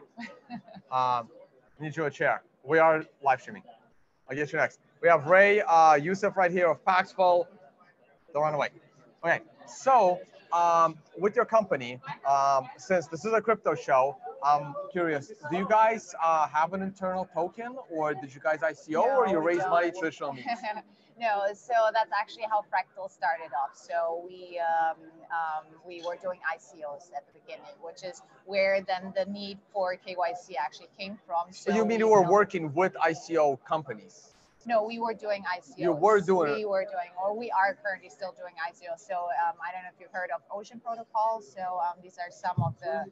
Need you a chair. We are live streaming. I'll get you next. We have Ray Youssef right here of Paxful. Don't run away. Okay, so with your company, since this is a crypto show, I'm curious, do you guys have an internal token, or did you guys ICO, or you raise money traditional means? No, so that's actually how Fractal started off. So we were doing ICOs at the beginning, which is where then the need for KYC actually came from. So you mean you were working with ICO companies? No, we were doing ICOs. You were doing it? We were doing, or we are currently still doing ICOs. So I don't know if you've heard of Ocean Protocol. So these are some of the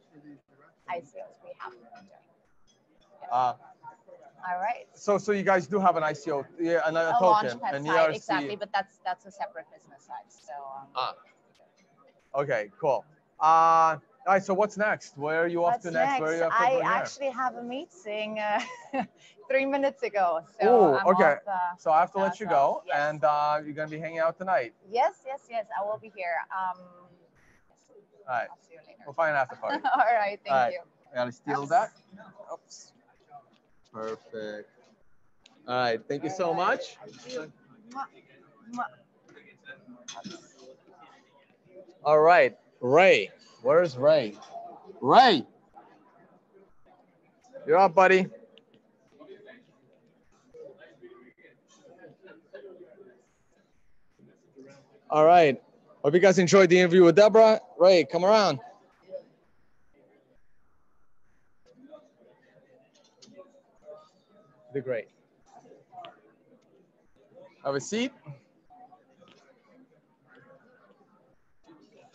ICOs we have been doing. All right. So you guys do have an ICO, yeah, a token, launchpad an side, ERC. exactly, but that's a separate business side. So. Okay, cool. All right. So what's next? Where are you off to next? Where are you off to I actually have a meeting 3 minutes ago. So oh, okay. Off, so I have to let you go, yes. and you're gonna be hanging out tonight. Yes. I will be here. All right. I'll see you later. We'll find an after party. All right. Thank you. I gotta steal that. Oops. Perfect. All right. Thank you so much. All right. Ray. Where's Ray? Ray. You're up, buddy. All right. Hope you guys enjoyed the interview with Deborah. Ray, come around. Did great. Have a seat.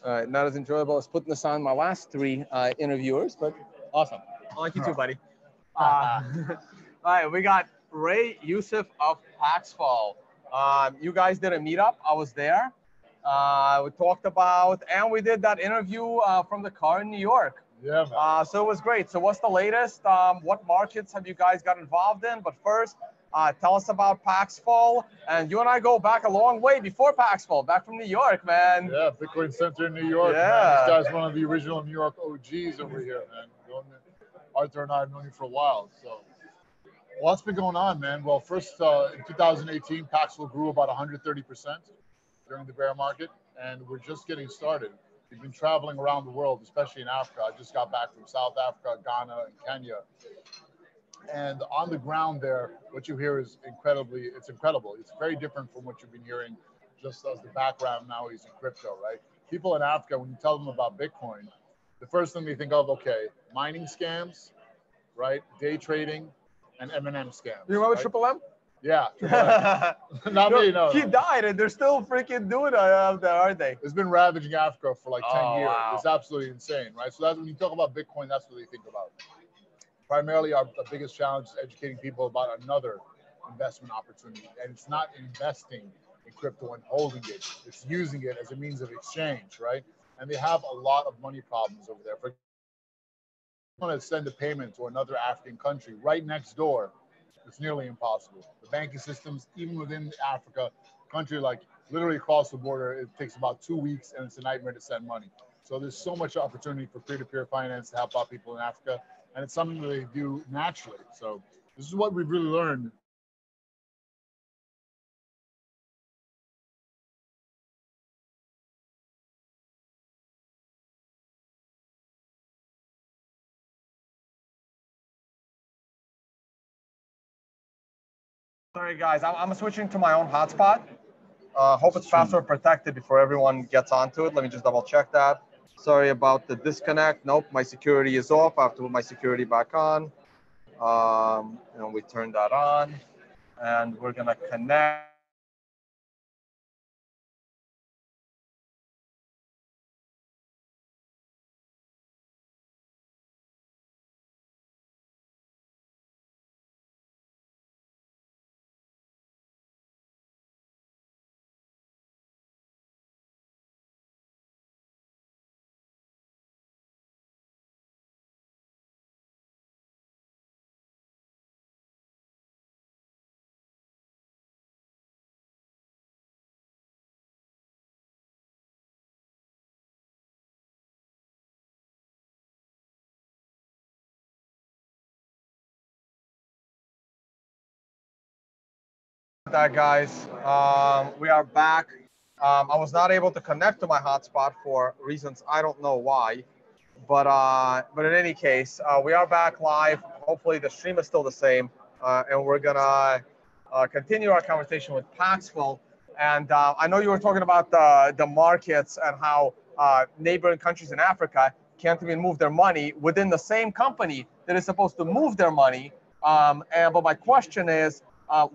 Not as enjoyable as putting this on my last three interviewers, but awesome. I like you too, buddy. All right, we got Ray Youssef of Paxful. You guys did a meetup. I was there. We talked about, and we did that interview from the car in New York. Yeah, man. So it was great. So what's the latest? What markets have you guys got involved in? But first, tell us about Paxful. And you and I go back a long way before Paxful, back from New York, man. Yeah, Bitcoin Center in New York. Yeah. Man. This guy's one of the original New York OGs over here, man. Arthur and I have known you for a while. So what's been going on, man? Well, first, in 2018, Paxful grew about 130% during the bear market, and we're just getting started. We've been traveling around the world, especially in Africa. I just got back from South Africa, Ghana, and Kenya. And on the ground there, what you hear is incredible. It's very different from what you've been hearing just as the background now is in crypto, right? People in Africa, when you tell them about Bitcoin, the first thing they think of, okay, mining scams, right? Day trading and M&M scams. You remember right? Triple M? Yeah. Not me, no. He died and they're still freaking doing it out there, aren't they? It's been ravaging Africa for like 10 years. Wow. It's absolutely insane, right? So that's when you talk about Bitcoin, that's what they think about. Primarily, our biggest challenge is educating people about another investment opportunity. And it's not investing in crypto and holding it. It's using it as a means of exchange, right? And they have a lot of money problems over there. For want to send a payment to another African country right next door, it's nearly impossible. The banking systems, even within Africa, country like literally across the border, it takes about 2 weeks and it's a nightmare to send money. So there's so much opportunity for peer-to-peer finance to help out people in Africa. And it's something that they do naturally. So this is what we've really learned. Sorry, guys, I'm switching to my own hotspot. Hope it's password protected before everyone gets onto it. Let me just double check that. Sorry about the disconnect. Nope, my security is off. I have to put my security back on. And we turn that on. And we're going to connect. That, guys, we are back. I was not able to connect to my hotspot for reasons I don't know why, but in any case, we are back live. Hopefully the stream is still the same, and we're gonna continue our conversation with Paxful. And I know you were talking about the markets and how neighboring countries in Africa can't even move their money within the same company that is supposed to move their money. But my question is,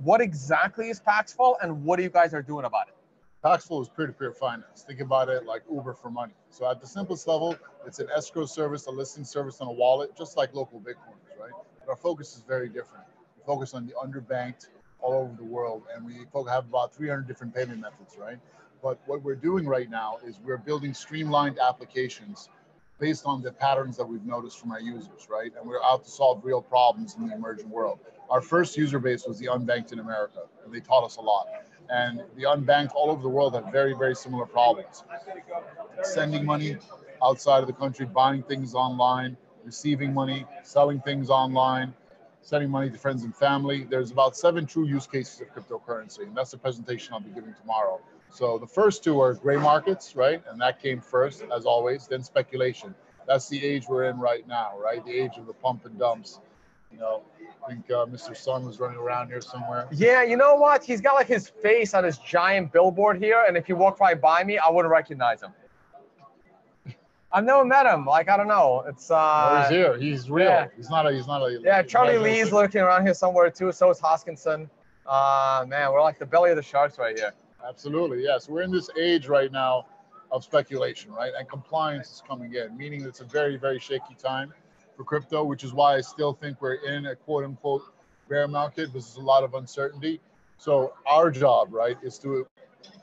what exactly is Paxful and what are you guys are doing about it? Paxful is peer-to-peer finance. Think about it like Uber for money. So at the simplest level, it's an escrow service, a listing service on a wallet, just like local Bitcoiners, right? But our focus is very different. We focus on the underbanked all over the world, and we have about 300 different payment methods, right? But what we're doing right now is we're building streamlined applications based on the patterns that we've noticed from our users, right? And we're out to solve real problems in the emerging world. Our first user base was the unbanked in America, and they taught us a lot. And the unbanked all over the world have very, very similar problems. Sending money outside of the country, buying things online, receiving money, selling things online, sending money to friends and family. There's about 7 true use cases of cryptocurrency, and that's the presentation I'll be giving tomorrow. So the first 2 are gray markets, right? And that came first, as always, then speculation. That's the age we're in right now, right? The age of the pump and dumps. You know, I think Mr. Sun was running around here somewhere. Yeah, you know what? He's got like his face on his giant billboard here, and if he walked right by me, I wouldn't recognize him. I've never met him. Like, I don't know. It's he's here. He's real. Yeah. He's not a. Yeah, Charlie Lee's lurking around here somewhere too. So is Hoskinson. Man, we're like the belly of the sharks right here. Absolutely, yes. We're in this age right now of speculation, right? And compliance is coming in, meaning it's a very, very shaky time for crypto, which is why I still think we're in a quote unquote bear market. There's a lot of uncertainty. So our job, right, is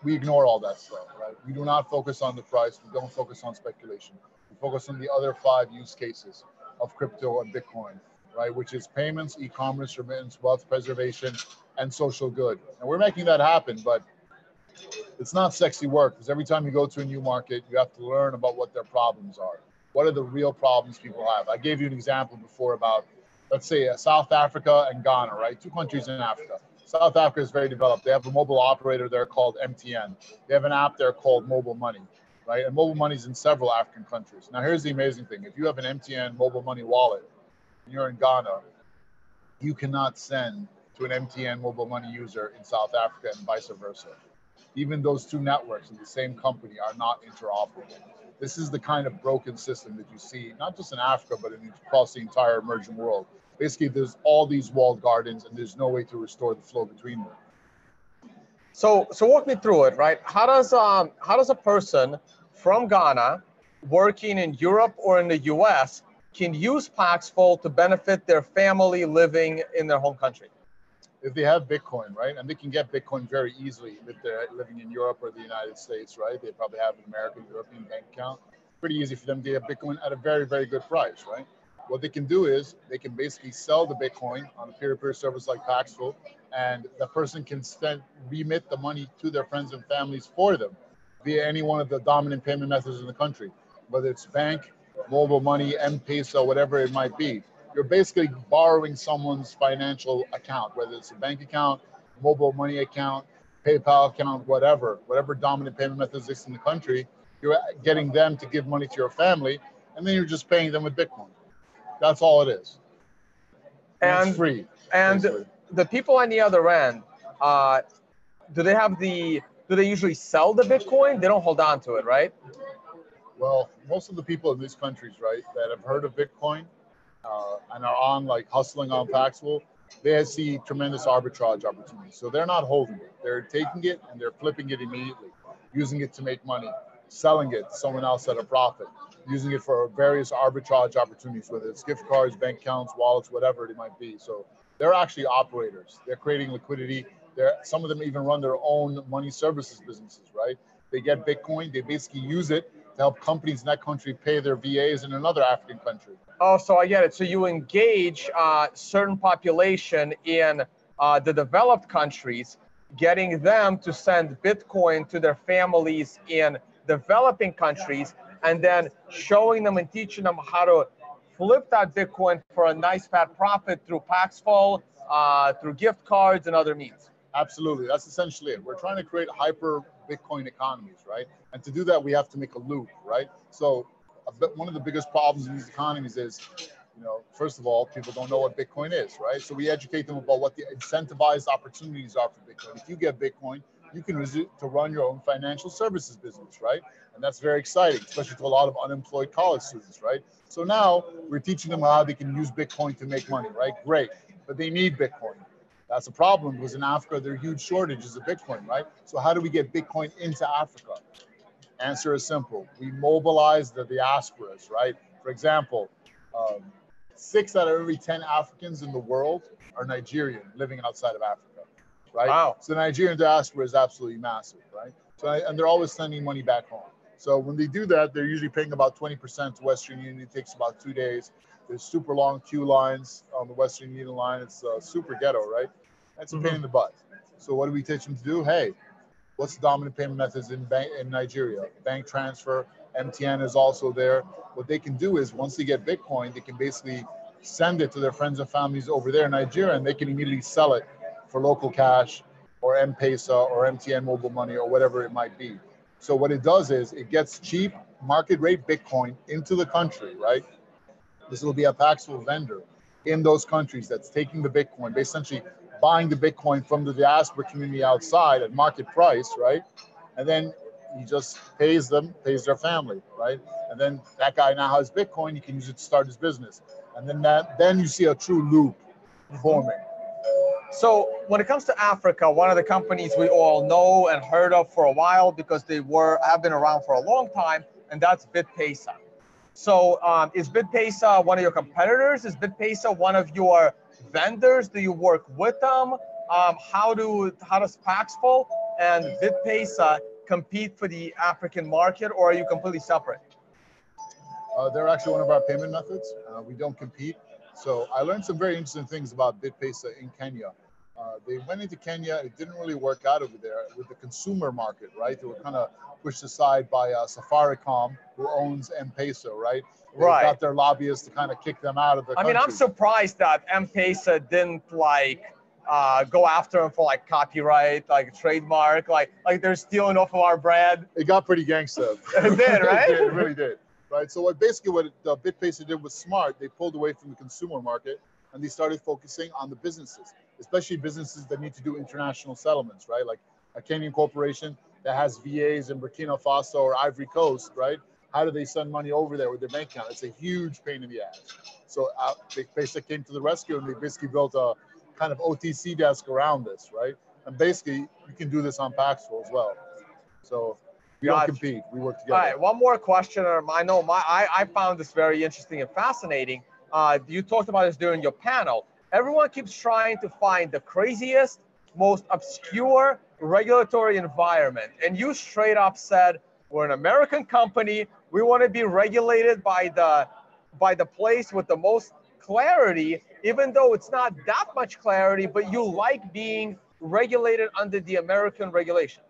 we ignore all that stuff, right? We do not focus on the price. We don't focus on speculation. We focus on the other 5 use cases of crypto and Bitcoin, right? Which is payments, e-commerce, remittance, wealth preservation, and social good. And we're making that happen, but it's not sexy work, because every time you go to a new market, you have to learn about what their problems are. What are the real problems people have? I gave you an example before about, let's say, South Africa and Ghana, right? 2 countries in Africa. South Africa is very developed. They have a mobile operator there called MTN. They have an app there called Mobile Money, right? And mobile money is in several African countries. Now, here's the amazing thing. If you have an MTN mobile money wallet and you're in Ghana, you cannot send to an MTN mobile money user in South Africa and vice versa. Even those 2 networks in the same company are not interoperable. This is the kind of broken system that you see, not just in Africa, but across the entire emerging world. Basically, there's all these walled gardens and there's no way to restore the flow between them. So walk me through it, right? How does a person from Ghana working in Europe or in the US can use Paxful to benefit their family living in their home country? If they have Bitcoin, right? And they can get Bitcoin very easily if they're living in Europe or the United States, right? They probably have an American, European bank account. Pretty easy for them to get Bitcoin at a very, very good price, right? What they can do is they can basically sell the Bitcoin on a peer-to-peer service like Paxful, and the person can remit the money to their friends and families for them via any one of the dominant payment methods in the country, whether it's bank, mobile money, M-Pesa, whatever it might be. You're basically borrowing someone's financial account, whether it's a bank account, mobile money account, PayPal account, whatever dominant payment method exists in the country. You're getting them to give money to your family, and then you're just paying them with Bitcoin. That's all it is. And it's free. And basically. The people on the other end, do they usually sell the Bitcoin? They don't hold on to it, right? Well, most of the people in these countries, right, that have heard of Bitcoin and are on like hustling on Paxful, they see tremendous arbitrage opportunities. So they're not holding it. They're taking it and they're flipping it immediately, using it to make money, selling it to someone else at a profit, using it for various arbitrage opportunities, whether it's gift cards, bank accounts, wallets, whatever it might be. So they're actually operators. They're creating liquidity. Some of them even run their own money services businesses, right? They get Bitcoin, they basically use it to help companies in that country pay their VAs in another African country. Oh, so I get it. So you engage certain population in the developed countries, getting them to send Bitcoin to their families in developing countries, and then showing them and teaching them how to flip that Bitcoin for a nice fat profit through Paxful, through gift cards and other means. Absolutely. That's essentially it. We're trying to create hyper Bitcoin economies, right? And to do that, we have to make a loop, right? So one of the biggest problems in these economies is, first of all, people don't know what Bitcoin is, right? So we educate them about what the incentivized opportunities are for Bitcoin. If you get Bitcoin, you can use it to run your own financial services business, right? And that's very exciting, especially to a lot of unemployed college students, right? So now we're teaching them how they can use Bitcoin to make money, right? Great, but they need Bitcoin. That's a problem because in Africa, there are huge shortages of Bitcoin, right? So how do we get Bitcoin into Africa? Answer is simple. We mobilize the diasporas, right? For example, 6 out of every 10 Africans in the world are Nigerian living outside of Africa, right? Wow. So the Nigerian diaspora is absolutely massive, right? So and they're always sending money back home. So when they do that, they're usually paying about 20% to Western Union. It takes about 2 days. There's super long queue lines on the Western Union line. It's super ghetto, right? That's a pain in the butt. So what do we teach them to do? Hey, what's the dominant payment methods in Nigeria? Bank transfer, MTN is also there. What they can do is once they get Bitcoin, they can basically send it to their friends and families over there in Nigeria, and they can immediately sell it for local cash or M-Pesa or MTN mobile money or whatever it might be. So what it does is it gets cheap market rate Bitcoin into the country, right? This will be a Paxful vendor in those countries that's taking the Bitcoin, essentially buying the Bitcoin from the diaspora community outside at market price, right? And then he just pays their family, right? And then that guy now has Bitcoin, he can use it to start his business. And then you see a true loop forming. So when it comes to Africa, one of the companies we all know and heard of for a while because they have been around for a long time, and that's BitPesa. So is BitPesa one of your competitors? Is BitPesa one of your vendors? Do you work with them? How does Paxful and BitPesa compete for the African market, or are you completely separate? They're actually one of our payment methods. We don't compete. So I learned some very interesting things about BitPesa in Kenya. They went into Kenya. It didn't really work out over there with the consumer market, right? They were kind of pushed aside by Safaricom, who owns M-Pesa, right? They got their lobbyists to kind of kick them out of the country. I mean, I'm surprised that M-Pesa didn't go after them for like copyright, like trademark, like they're stealing off of our brand. It got pretty gangster. It did, right? It really did. Right. So what BitPesa did was smart. They pulled away from the consumer market and they started focusing on the businesses, especially businesses that need to do international settlements, right? Like a Kenyan corporation that has VAs in Burkina Faso or Ivory Coast, right? How do they send money over there with their bank account? It's a huge pain in the ass. So BitPesa came to the rescue and they basically built a kind of OTC desk around this, right? And basically you can do this on Paxful as well. So we don't compete, we work together. All right, one more question. I know I found this very interesting and fascinating. You talked about this during your panel. Everyone keeps trying to find the craziest, most obscure regulatory environment. And you straight up said, we're an American company. We want to be regulated by the place with the most clarity, even though it's not that much clarity, but you like being regulated under the American regulation.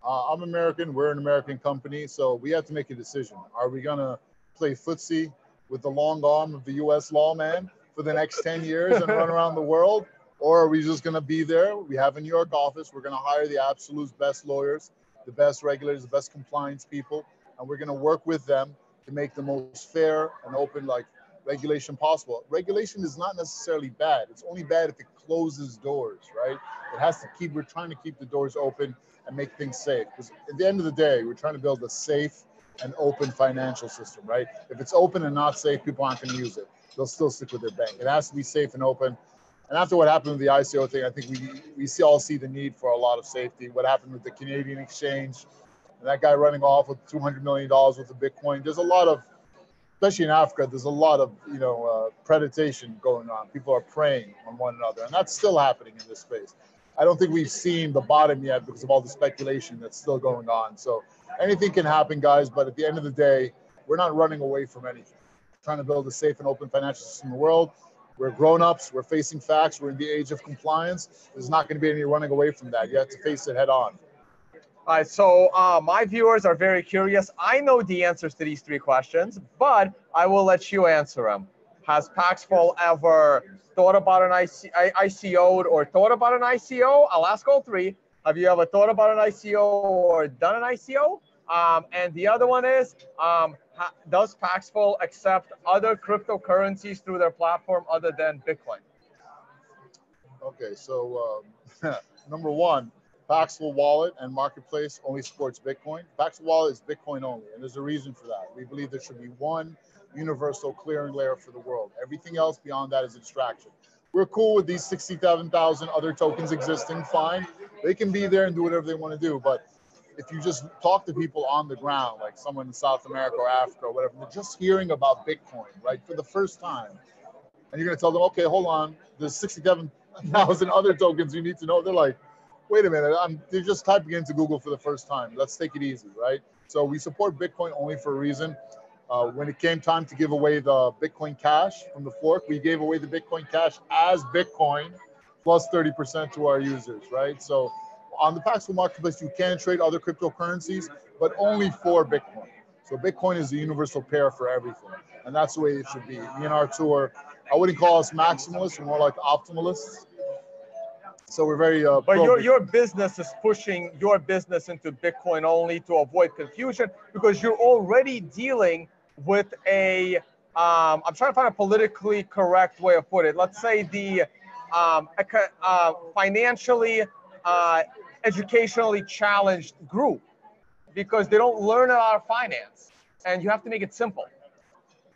I'm American, we're an American company, so we have to make a decision. Are we gonna play footsie with the long arm of the US lawman for the next 10 years and run around the world? Or are we just gonna be there? We have a New York office, we're gonna hire the absolute best lawyers, the best regulators, the best compliance people, and we're gonna work with them to make the most fair and open regulation possible. Regulation is not necessarily bad. It's only bad if it closes doors, right? It has to we're trying to keep the doors open and make things safe. Because at the end of the day, we're trying to build a safe and open financial system, right? If it's open and not safe, people aren't going to use it. They'll still stick with their bank. It has to be safe and open. And after what happened with the ICO thing, I think we all see the need for a lot of safety. What happened with the Canadian exchange, and that guy running off with $200 million worth of Bitcoin. There's a lot of, especially in Africa, there's a lot of predation going on. People are preying on one another, and that's still happening in this space. I don't think we've seen the bottom yet because of all the speculation that's still going on. So anything can happen, guys, but at the end of the day, we're not running away from anything. We're trying to build a safe and open financial system in the world. We're grown-ups, we're facing facts, we're in the age of compliance. There's not gonna be any running away from that. You have to face it head on. All right, so my viewers are very curious. I know the answers to these 3 questions, but I will let you answer them. Has Paxful ever thought about an ICO'd or thought about an ICO? I'll ask all 3. Have you ever thought about an ICO or done an ICO? And the other one is, does Paxful accept other cryptocurrencies through their platform other than Bitcoin? Okay, so number 1, Paxful Wallet and Marketplace only supports Bitcoin. Paxful Wallet is Bitcoin only, and there's a reason for that. We believe there should be one universal clearing layer for the world. Everything else beyond that is a distraction. We're cool with these 67,000 other tokens existing, fine. They can be there and do whatever they want to do, but if you just talk to people on the ground, like someone in South America or Africa or whatever, they're just hearing about Bitcoin, right, for the first time. And you're going to tell them, okay, hold on, there's 67,000 other tokens you need to know. They're like, wait a minute, they're just typing into Google for the first time. Let's take it easy, right? So we support Bitcoin only for a reason. When it came time to give away the Bitcoin Cash from the fork, we gave away the Bitcoin Cash as Bitcoin plus 30% to our users, right? So on the Paxful Marketplace, you can trade other cryptocurrencies, but only for Bitcoin. So Bitcoin is the universal pair for everything. And that's the way it should be. Me and our tour, I wouldn't call us maximalists, we're more like optimalists. So we're very but your business is pushing your business into Bitcoin only to avoid confusion, because you're already dealing with a I'm trying to find a politically correct way of putting it. Let's say the financially educationally challenged group, because they don't learn a lot of finance, and you have to make it simple.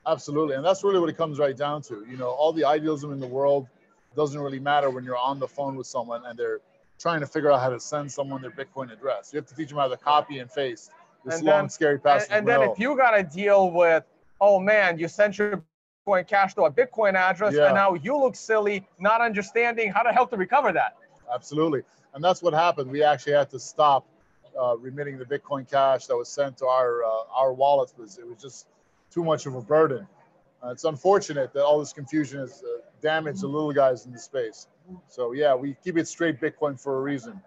Absolutely, and that's really what it comes right down to. You know, all the idealism in the world It doesn't really matter when you're on the phone with someone and they're trying to figure out how to send someone their Bitcoin address. You have to teach them how to copy and paste this long, scary passage. And then if you got to deal with, oh man, you sent your Bitcoin Cash to a Bitcoin address, and now you look silly, not understanding how to help to recover that. Absolutely. And that's what happened. We actually had to stop remitting the Bitcoin Cash that was sent to our wallets. It was just too much of a burden. It's unfortunate that all this confusion has damaged the little guys in the space. So yeah, we keep it straight Bitcoin for a reason.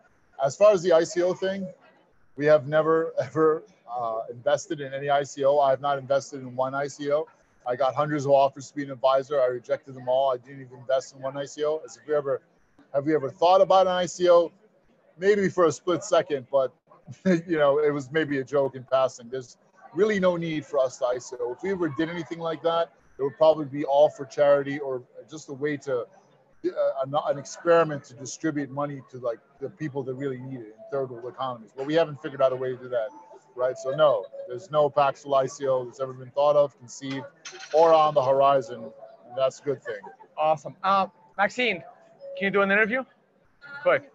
As far as the ICO thing, we have never ever invested in any ICO. I have not invested in one ICO. I got hundreds of offers to be an advisor. I rejected them all. I didn't even invest in one ICO. Have we ever thought about an ICO? Maybe for a split second, but you know, it was maybe a joke in passing. There's really no need for us to ICO. If we ever did anything like that, it would probably be all for charity or just a way to an experiment to distribute money to like the people that really need it in third world economies. But we haven't figured out a way to do that, right? So no, there's no Paxful ICO that's ever been thought of, conceived, or on the horizon. And that's a good thing. Awesome. Maxine, can you do an interview? Quick.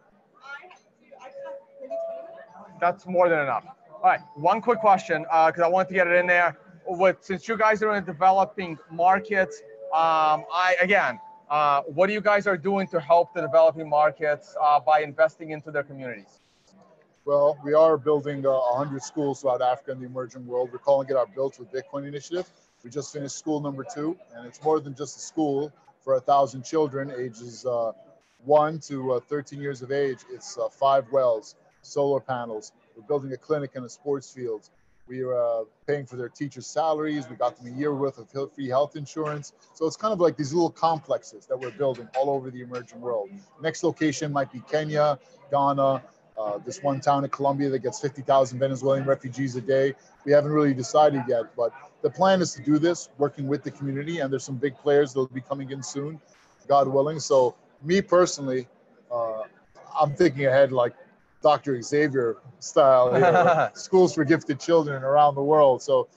That's more than enough. All right, one quick question, because I want to get it in there. Since you guys are in developing markets, what you guys are doing to help the developing markets by investing into their communities? Well, we are building 100 schools throughout Africa and the emerging world. We're calling it our Built with Bitcoin initiative. We just finished school number 2, and it's more than just a school for 1,000 children, ages 1 to 13 years of age. It's 5 wells, solar panels. We're building a clinic and a sports field. We are paying for their teachers' salaries. We got them a year worth of free health insurance. So it's kind of like these little complexes that we're building all over the emerging world. Next location might be Kenya, Ghana, this one town in Colombia that gets 50,000 Venezuelan refugees a day. We haven't really decided yet, but the plan is to do this, working with the community, and there's some big players that will be coming in soon, God willing. So me personally, I'm thinking ahead like Dr. Xavier style, here, schools for gifted children around the world. So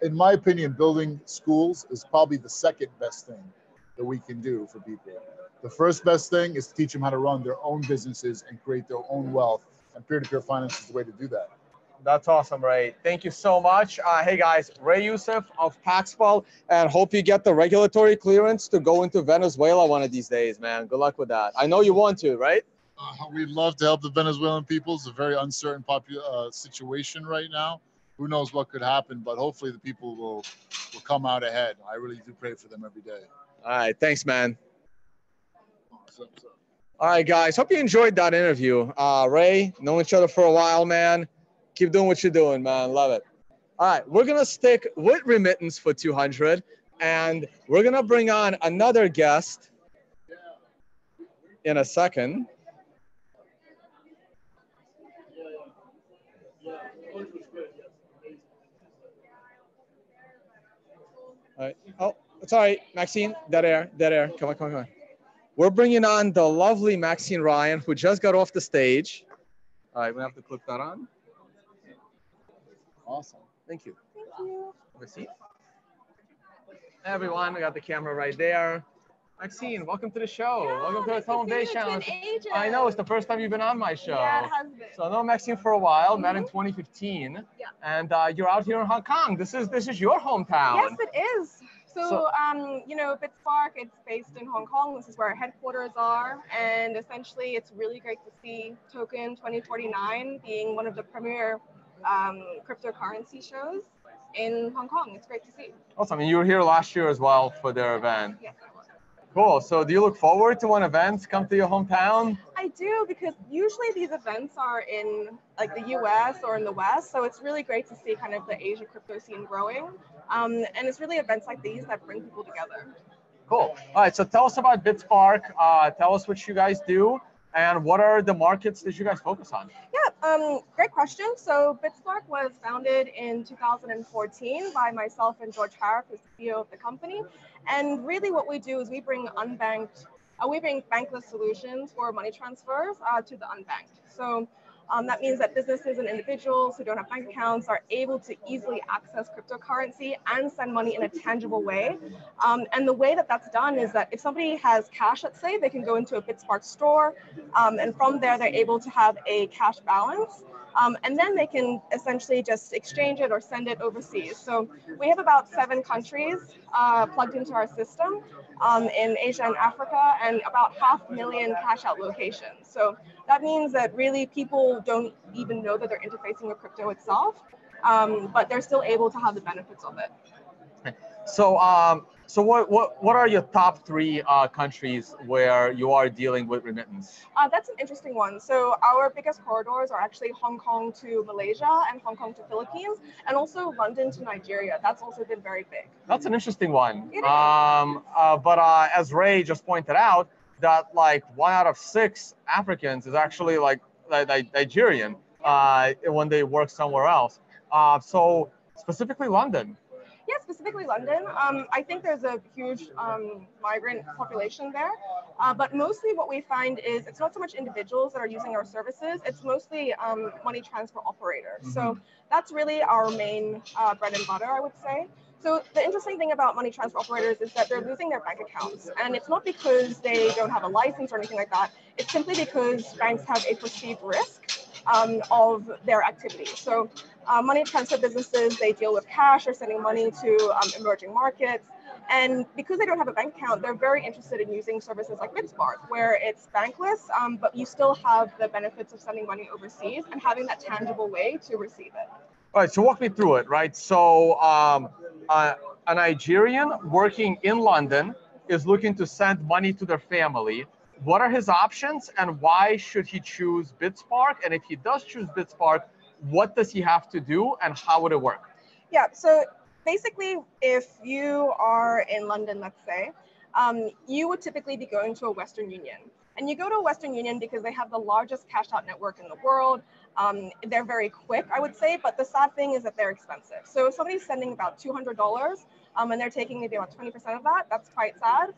in my opinion, building schools is probably the second best thing that we can do for people. The first best thing is to teach them how to run their own businesses and create their own wealth, and peer-to-peer finance is the way to do that. That's awesome, Ray. Thank you so much. Hey guys, Ray Youssef of Paxful, and hope you get the regulatory clearance to go into Venezuela one of these days, man. Good luck with that. I know you want to, right? We'd love to help the Venezuelan people. It's a very uncertain situation right now. Who knows what could happen, but hopefully the people will come out ahead. I really do pray for them every day. All right, thanks, man. All right, guys, hope you enjoyed that interview. Ray, known each other for a while, man. Keep doing what you're doing, man. Love it. All right, we're going to stick with Remittance for 200, and we're going to bring on another guest in a second. All right. Oh, it's all right, Maxine. Dead air. Come on. We're bringing on the lovely Maxine Ryan, who just got off the stage. All right, we have to click that on. Awesome. Thank you. Thank you. Have a seat. Hey, everyone, we got the camera right there. Maxine, welcome to the show. Yeah, welcome to the Token2049. It's been ages. I know, it's the first time you've been on my show. Yeah, it has been. So I know Maxine for a while, met in 2015. Yeah. And you're out here in Hong Kong. This is your hometown. Yes, it is. So you know, BitSpark, it's based in Hong Kong. This is where our headquarters are. And essentially, it's really great to see Token2049 being one of the premier cryptocurrency shows in Hong Kong. It's great to see. Awesome. And you were here last year as well for their event. Yes, I was. Cool. So do you look forward to when events come to your hometown? I do, because usually these events are in like the US or in the West. So it's really great to see kind of the Asia crypto scene growing. And it's really events like these that bring people together. Cool. All right. So tell us about BitSpark. Tell us what you guys do. And what are the markets that you guys focus on? Yeah, great question. So BitSpark was founded in 2014 by myself and George Harrop, who's the CEO of the company. And really what we do is we bring bankless solutions for money transfers to the unbanked. So That means that businesses and individuals who don't have bank accounts are able to easily access cryptocurrency and send money in a tangible way. And the way that that's done is that if somebody has cash, let's say, they can go into a BitSpark store, and from there they're able to have a cash balance. And then they can essentially just exchange it or send it overseas. So we have about 7 countries plugged into our system in Asia and Africa, and about 500,000 cash out locations. So that means that really people don't even know that they're interfacing with crypto itself, but they're still able to have the benefits of it. So what are your top 3 countries where you are dealing with remittance? That's an interesting one. So our biggest corridors are actually Hong Kong to Malaysia and Hong Kong to Philippines, and also London to Nigeria. That's also been very big. That's an interesting one. But as Ray just pointed out, that like 1 out of 6 Africans is actually like Nigerian when they work somewhere else. So specifically London. Yeah, specifically London. I think there's a huge migrant population there, but mostly what we find is it's not so much individuals that are using our services, it's mostly money transfer operators. So that's really our main bread and butter, I would say. So the interesting thing about money transfer operators is that they're losing their bank accounts, and it's not because they don't have a license or anything like that. It's simply because banks have a perceived risk of their activity. So money transfer businesses, they deal with cash or sending money to emerging markets. And because they don't have a bank account, they're very interested in using services like BitSpark, where it's bankless, but you still have the benefits of sending money overseas and having that tangible way to receive it. All right, so walk me through it, right? So a Nigerian working in London is looking to send money to their family. What are his options, and why should he choose BitSpark? And if he does choose BitSpark, what does he have to do, and how would it work? Yeah, so basically, if you are in London, let's say, you would typically be going to a Western Union. And you go to a Western Union because they have the largest cash out network in the world. They're very quick, I would say, but the sad thing is that they're expensive. So if somebody's sending about $200 and they're taking maybe about 20% of that, that's quite sad.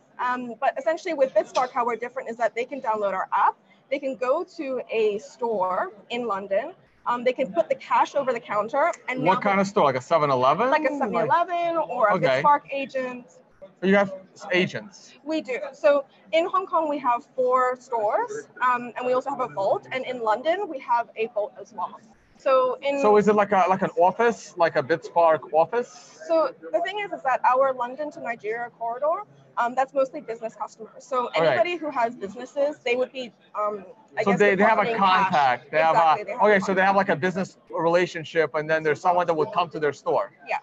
But essentially with BitSpark, how we're different is that they can download our app. They can go to a store in London. They can put the cash over the counter. And what kind of store? Like a 7-Eleven? Like a 7-Eleven or a BitSpark agent. You have agents? We do. So in Hong Kong, we have 4 stores, and we also have a vault. And in London, we have a vault as well. So is it like an office, like a BitSpark office? So the thing is that our London to Nigeria corridor, that's mostly business customers. So anybody who has businesses, they would be, they have a contact. They have so they have like a business relationship, and then there's someone that would come to their store. Yeah.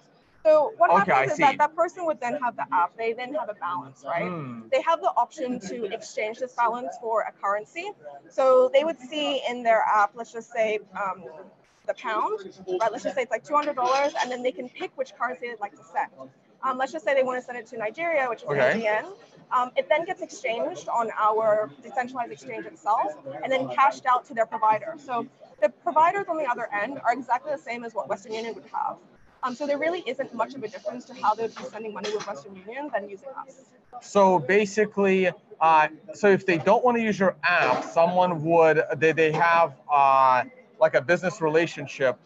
So what happens is that person would then have the app. They then have a balance, right? They have the option to exchange this balance for a currency. So they would see in their app, let's just say the pound, right? Let's just say it's like $200, and then they can pick which currency they'd like to send. Let's just say they want to send it to Nigeria, which is ADN. It then gets exchanged on our decentralized exchange itself, and then cashed out to their provider. So the providers on the other end are exactly the same as what Western Union would have. So there really isn't much of a difference to how they'd be sending money with Western Union than using us. So basically, so if they don't want to use your app, someone would, they have like a business relationship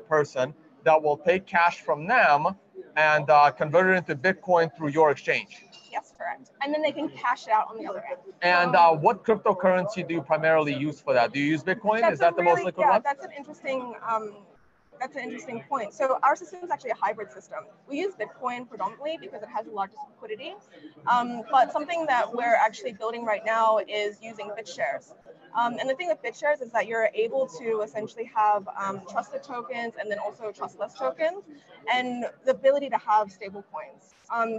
person that will take cash from them and convert it into Bitcoin through your exchange. Yes, correct. And then they can cash it out on the other end. And what cryptocurrency do you primarily use for that? Do you use Bitcoin? Is that the most liquid one? That's an interesting point. So our system is actually a hybrid system. We use Bitcoin predominantly because it has the largest liquidity. But something that we're actually building right now is using BitShares. And the thing with BitShares is that you're able to essentially have trusted tokens and then also trustless tokens, and the ability to have stable coins.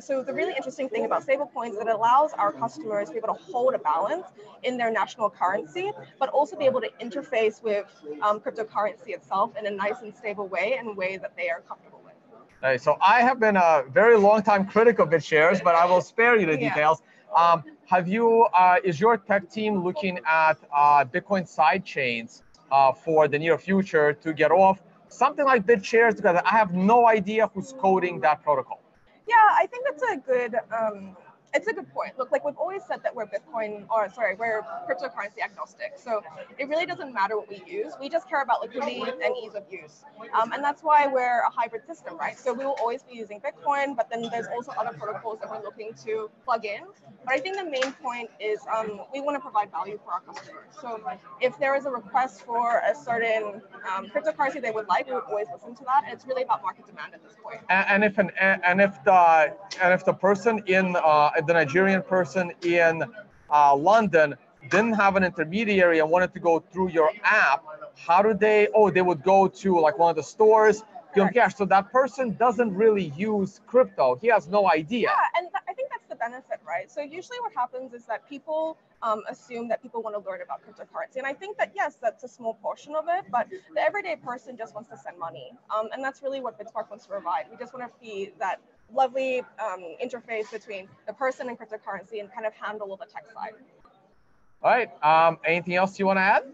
So the really interesting thing about stable coins is that it allows our customers to be able to hold a balance in their national currency, but also be able to interface with cryptocurrency itself in a nice and stable way, and a way that they are comfortable with. Right, so I have been a very long time critic of BitShares, but I will spare you the details. Have you, is your tech team looking at Bitcoin side chains for the near future to get off something like BitShares? Because I have no idea who's coding that protocol. Yeah, I think that's a good It's a good point. Look, like we've always said that we're we're cryptocurrency agnostic. So it really doesn't matter what we use. We just care about liquidity and ease of use. And that's why we're a hybrid system, right? So we will always be using Bitcoin, but then there's also other protocols that we're looking to plug in. But I think the main point is we want to provide value for our customers. So if there is a request for a certain cryptocurrency they would like, we would always listen to that. It's really about market demand at this point. And if the person in the Nigerian person in London didn't have an intermediary and wanted to go through your app, how do they? Oh, they would go to like one of the stores, give them cash. So that person doesn't really use crypto. He has no idea. Yeah, and I think that's the benefit, right? So usually what happens is that people assume that people want to learn about cryptocurrency. And I think that, yes, that's a small portion of it, but the everyday person just wants to send money. And that's really what BitSpark wants to provide. We just want to be that lovely interface between the person and cryptocurrency and kind of handle all the tech side. All right. Anything else you want to add?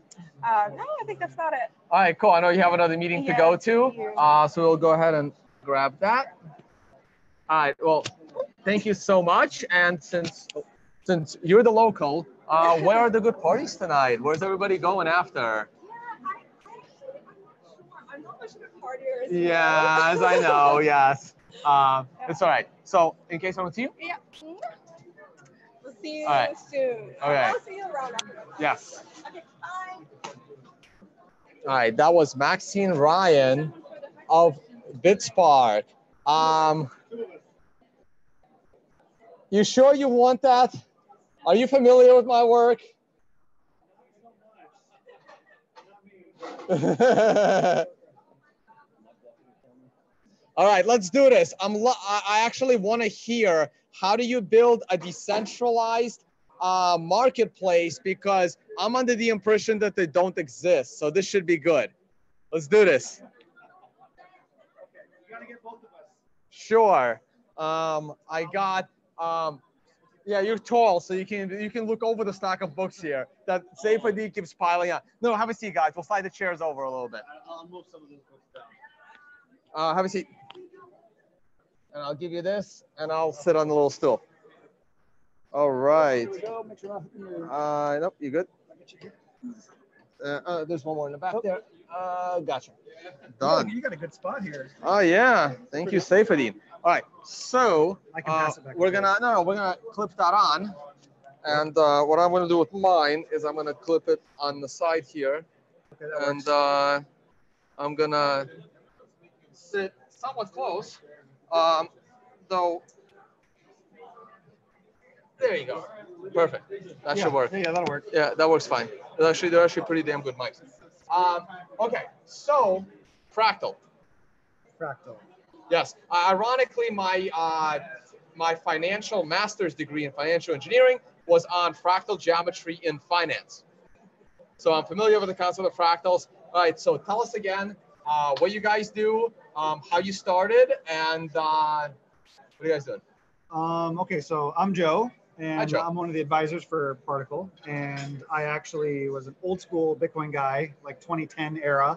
No, I think that's about it. All right, cool. I know you have another meeting to go to. So we'll go ahead and grab that. All right. Well, thank you so much. And since you're the local, where are the good parties tonight? Where's everybody going after? I'm not much of a partier. Yes, I know. Yes. It's all right. So, in case I don't see you. Yeah. We'll see you soon. Okay. I'll see you around after this. Yes. Okay, bye. All right. That was Maxine Ryan of BitSpark. You sure you want that? Are you familiar with my work? All right, let's do this. I actually want to hear, how do you build a decentralized marketplace? Because I'm under the impression that they don't exist. So this should be good. Let's do this. Okay, you gotta get both of us. Sure. I got. Yeah, you're tall, so you can look over the stack of books here that Saifedean keeps piling on. No, have a seat, guys. We'll slide the chairs over a little bit. I'll move some of those books down. Have a seat. And I'll give you this, and I'll sit on the little stool. All right. Here we go. Make sure Nope, you good? There's one more in the back there. Gotcha. Done. You got a good spot here. Oh yeah, thank you, Saifedean. All right, so I can pass it back. we're gonna clip that on, and what I'm gonna do with mine is I'm gonna clip it on the side here, Okay, and I'm gonna sit somewhat close, though. There you go. Perfect. That should work. Yeah, that'll work. Yeah, that works fine. They're actually pretty damn good mics. Okay, so Fractal. Fractal. Yes. Ironically, my financial master's degree in financial engineering was on fractal geometry in finance. So I'm familiar with the concept of fractals. All right. So tell us again what you guys do, how you started, and what are you guys doing? Okay, so I'm Joe, and Hi, Joe. I'm one of the advisors for Particle, and I actually was an old school Bitcoin guy, like 2010 era,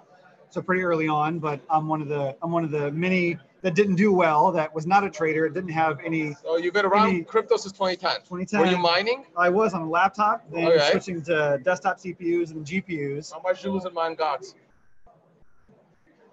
so pretty early on. But I'm one of the many that didn't do well, that was not a trader, didn't have any. So you've been around crypto since 2010. 2010. Were you mining? I was on a laptop, then Okay. switching to desktop CPUs and GPUs. How much did you lose in mine gots?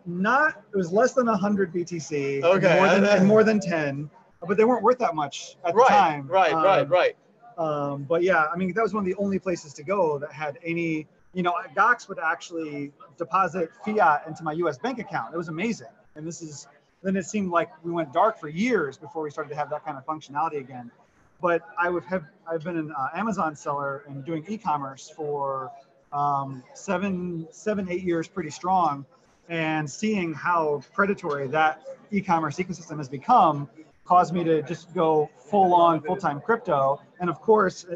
It was less than 100 BTC. Okay. And more than 10, but they weren't worth that much at the time. Right. But yeah, I mean, that was one of the only places to go that had any, Gox would actually deposit fiat into my US bank account. It was amazing. And then it seemed like we went dark for years before we started to have that kind of functionality again. But I've been an Amazon seller and doing e-commerce for 7-8 years pretty strong, and seeing how predatory that e-commerce ecosystem has become caused me to just go full-time crypto. And of course,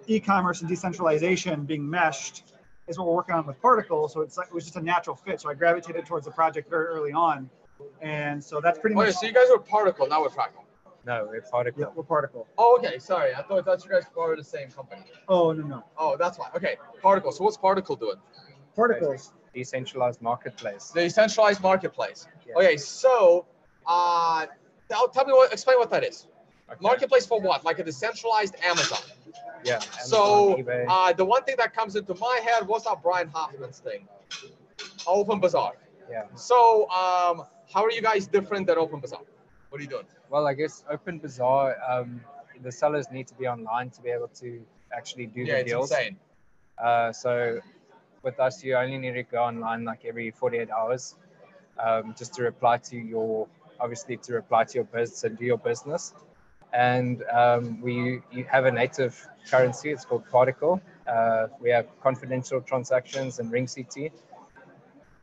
e-commerce and decentralization being meshed is what we're working on with Particle. So it was just a natural fit. So I gravitated towards the project very early on. And so that's pretty much. So you guys were Particle, not with Fractal. No, we're Particle. Yeah, we're Particle. Oh, okay. Sorry, I thought you guys were the same company. Oh, no. Oh, that's why. Okay, Particle. So what's Particle doing? Particles. Decentralized marketplace. The decentralized marketplace. Yes. Okay, so explain what that is. Okay. Marketplace for what? Like a decentralized Amazon. Yeah. So Amazon, eBay. the one thing that comes into my head, what's that Brian Hoffman's thing? Open Bazaar. Yeah. So how are you guys different than Open Bazaar? What are you doing? Well, I guess Open Bazaar, the sellers need to be online to be able to actually do the deals. Yeah, it's insane. So with us, you only need to go online like every 48 hours, just to reply to your, obviously to reply to your business and do your business. And you have a native currency, it's called Particle. We have confidential transactions and Ring CT.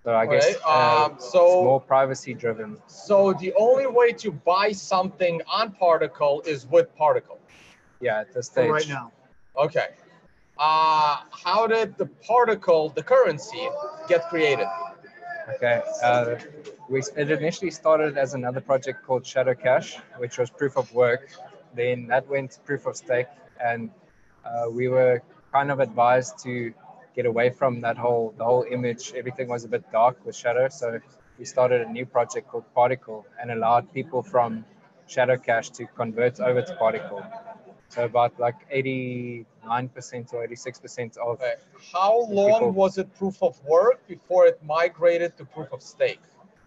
So I guess it's more privacy driven. So the only way to buy something on Particle is with Particle. Yeah, at this stage. For right now. Okay. How did the Particle, the currency, get created? Okay. It initially started as another project called Shadow Cash, which was proof of work. Then that went to proof of stake, and we were kind of advised to get away from the whole image. Everything was a bit dark with Shadow, so we started a new project called Particle and allowed people from Shadow Cash to convert over to Particle. So about like 89% or 86% of. Okay. How long was it proof of work before it migrated to proof of stake?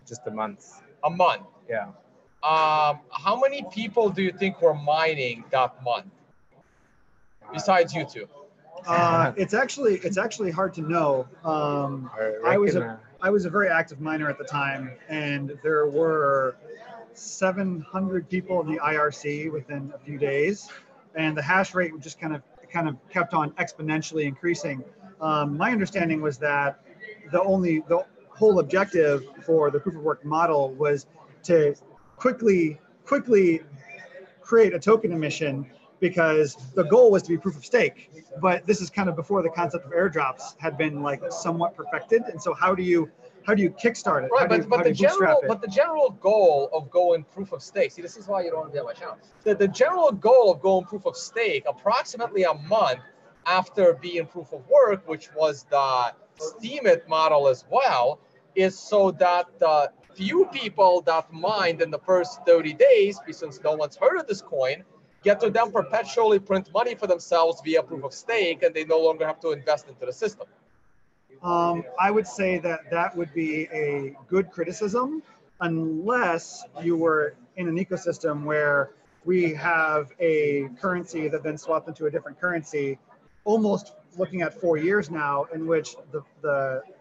Just a month. A month. Yeah. How many people do you think were mining that month, besides you two? It's actually hard to know. I was a very active miner at the time, and there were 700 people in the IRC within a few days, and the hash rate just kind of kept on exponentially increasing. My understanding was that the whole objective for the proof of work model was to quickly create a token emission, because the goal was to be proof of stake. But this is kind of before the concept of airdrops had been like somewhat perfected. And so how do you kickstart it? Right, but the general goal of going proof of stake, see, this is why you don't want to be on my channel. The general goal of going proof of stake, approximately a month after being proof of work, which was the Steemit model as well, is so that the few people that mined in the first 30 days, since no one's heard of this coin, get to then perpetually print money for themselves via proof of stake, and they no longer have to invest into the system. I would say that would be a good criticism, unless you were in an ecosystem where we have a currency that then swapped into a different currency, almost looking at 4 years now, in which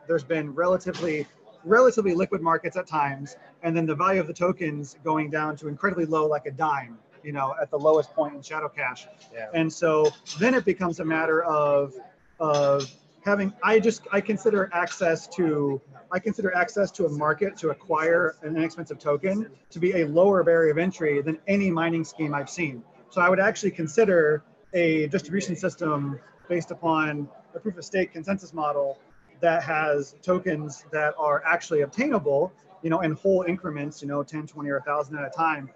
there's been relatively liquid markets at times, and then the value of the tokens going down to incredibly low, like a dime, at the lowest point in Shadow Cash. Yeah. And so then it becomes a matter of having, I consider access to a market to acquire an inexpensive token to be a lower barrier of entry than any mining scheme I've seen. So I would actually consider a distribution system based upon a proof of stake consensus model that has tokens that are actually obtainable, in whole increments, 10, 20, or 1,000 at a time,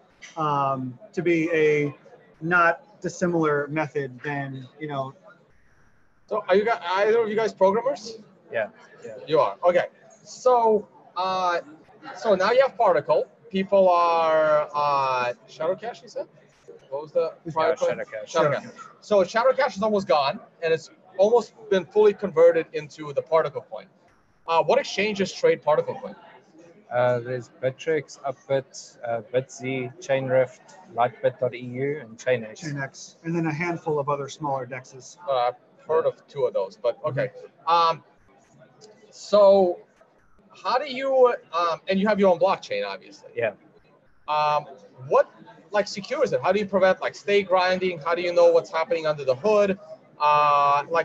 to be a not dissimilar method than, So are you guys, either of you guys programmers? Yeah. You are, okay. So now you have Particle. People are Shadow Cash, you said? What was the prior coin? Shadow Cash. So Shadow Cash is almost gone, and it's almost been fully converted into the Particle coin. What exchanges trade Particle coin? There's Bittrex, Upbit, BitZ, Chainrift, Lightbit.eu, and Chainx. Chainx, and then a handful of other smaller dexes. I've heard of 2 of those, but okay. So how do you, and you have your own blockchain, obviously. Yeah. What secures it? How do you prevent stake grinding? How do you know what's happening under the hood?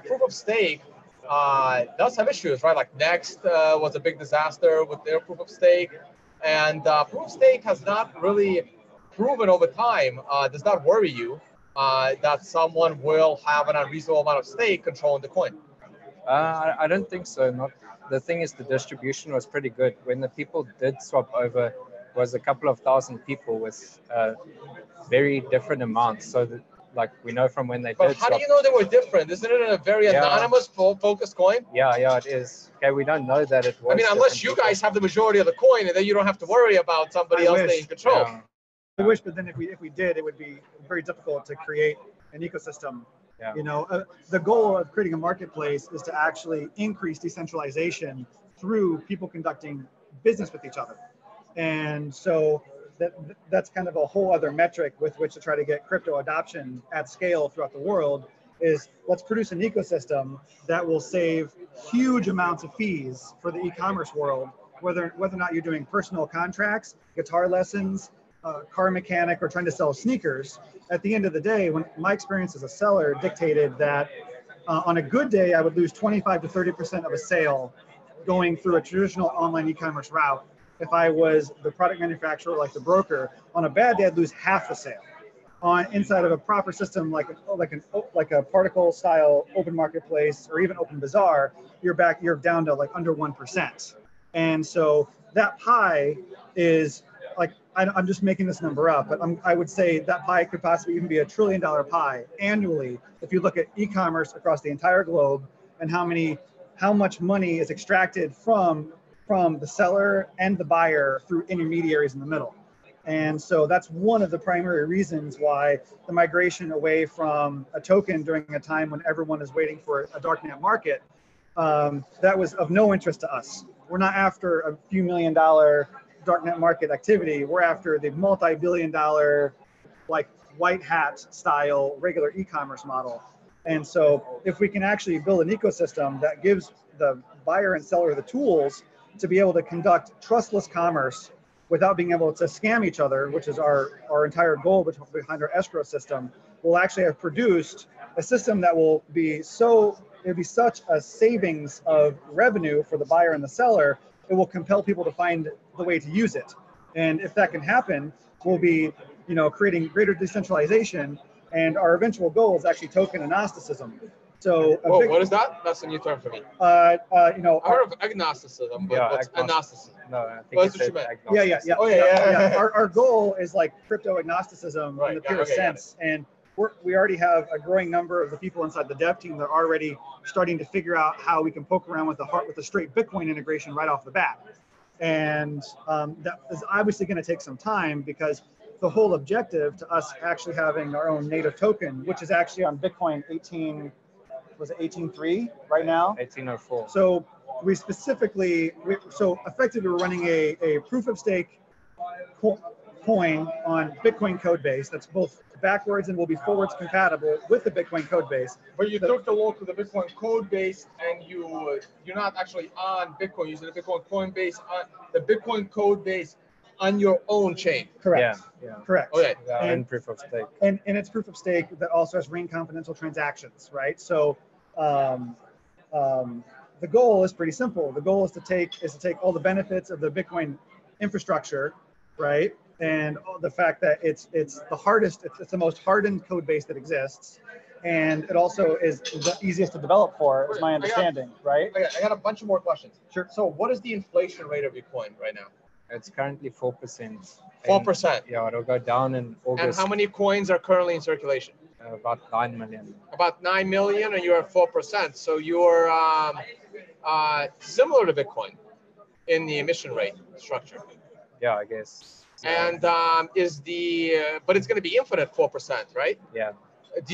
Proof of stake does have issues, right? Like Next was a big disaster with their proof of stake, and proof of stake has not really proven over time. Does that worry you that someone will have an unreasonable amount of stake controlling the coin? I don't think so. The thing is, the distribution was pretty good. When the people did swap over, it was a couple of thousand people with very different amounts. So that, we know from when they did. But how do you know they were different? Isn't it a very anonymous focused coin? Yeah, it is. Okay, we don't know that it was. I mean, unless you guys have the majority of the coin, and then you don't have to worry about somebody else staying in control. I wish, but then if we did, it would be very difficult to create an ecosystem. Yeah. You know, the goal of creating a marketplace is to actually increase decentralization through people conducting business with each other. And so that's kind of a whole other metric with which to try to get crypto adoption at scale throughout the world is let's produce an ecosystem that will save huge amounts of fees for the e-commerce world, whether or not you're doing personal contracts, guitar lessons, car mechanic, or trying to sell sneakers. At the end of the day, when my experience as a seller dictated that on a good day, I would lose 25 to 30% of a sale going through a traditional online e-commerce route. If I was the product manufacturer, like the broker, on a bad day, I'd lose half the sale. On inside of a proper system like a particle style open marketplace or even open bazaar, you're down to like under 1%. And so that pie is like, I'm just making this number up, but I would say that pie could possibly even be $1 trillion pie annually if you look at e-commerce across the entire globe and how much money is extracted from the seller and the buyer through intermediaries in the middle. And so that's one of the primary reasons why the migration away from a token during a time when everyone is waiting for a darknet market, that was of no interest to us. We're not after a few $1 million darknet market activity. We're after the multi-billion-dollar, like white hat style regular e-commerce model. And so if we can actually build an ecosystem that gives the buyer and seller the tools to be able to conduct trustless commerce without being able to scam each other, which is our entire goal behind our escrow system, we'll actually have produced a system that will be it'll be such a savings of revenue for the buyer and the seller, it will compel people to find the way to use it. And if that can happen, we'll be, creating greater decentralization. And our eventual goal is actually token agnosticism. So, what is that? That's a new term for me. I heard of agnosticism, but what's agnosticism? No, I think it's agnostic. Yeah. Oh, yeah. Our goal is like crypto agnosticism in the purest sense. And we already have a growing number of the people inside the dev team that are already starting to figure out how we can poke around with the straight Bitcoin integration right off the bat. And that is obviously going to take some time because the whole objective to us actually having our own native token, which is actually on Bitcoin 18.3 right now? 1804. So we effectively we're running a proof of stake coin on Bitcoin code base that's both backwards and will be forwards compatible with the Bitcoin code base. But you took the load to the Bitcoin code base and you're not actually on Bitcoin, using the Bitcoin coin base, on the Bitcoin code base on your own chain. Correct. Yeah. Correct. Okay. And proof of stake. And it's proof of stake that also has ring confidential transactions, right? So the goal is pretty simple. The goal is to take all the benefits of the Bitcoin infrastructure, right? And the fact that it's the most hardened code base that exists. And it also is the easiest to develop for, is my understanding, right? I got a bunch of more questions. Sure. So what is the inflation rate of your coin right now? It's currently 4%. 4%? Yeah, it'll go down in August. And how many coins are currently in circulation? About 9 million. About 9 million, and you're at 4%. So you're similar to Bitcoin in the emission rate structure. Yeah, I guess. And but it's going to be infinite 4%, right? Yeah. It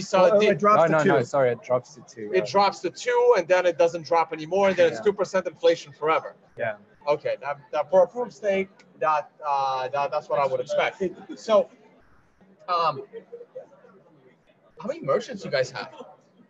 drops to 2. No, sorry, it drops to 2. It drops to 2, and then it doesn't drop anymore, and then it's 2% inflation forever. Yeah. Okay, that for a proof of stake, that's what I would expect. So, how many merchants you guys have?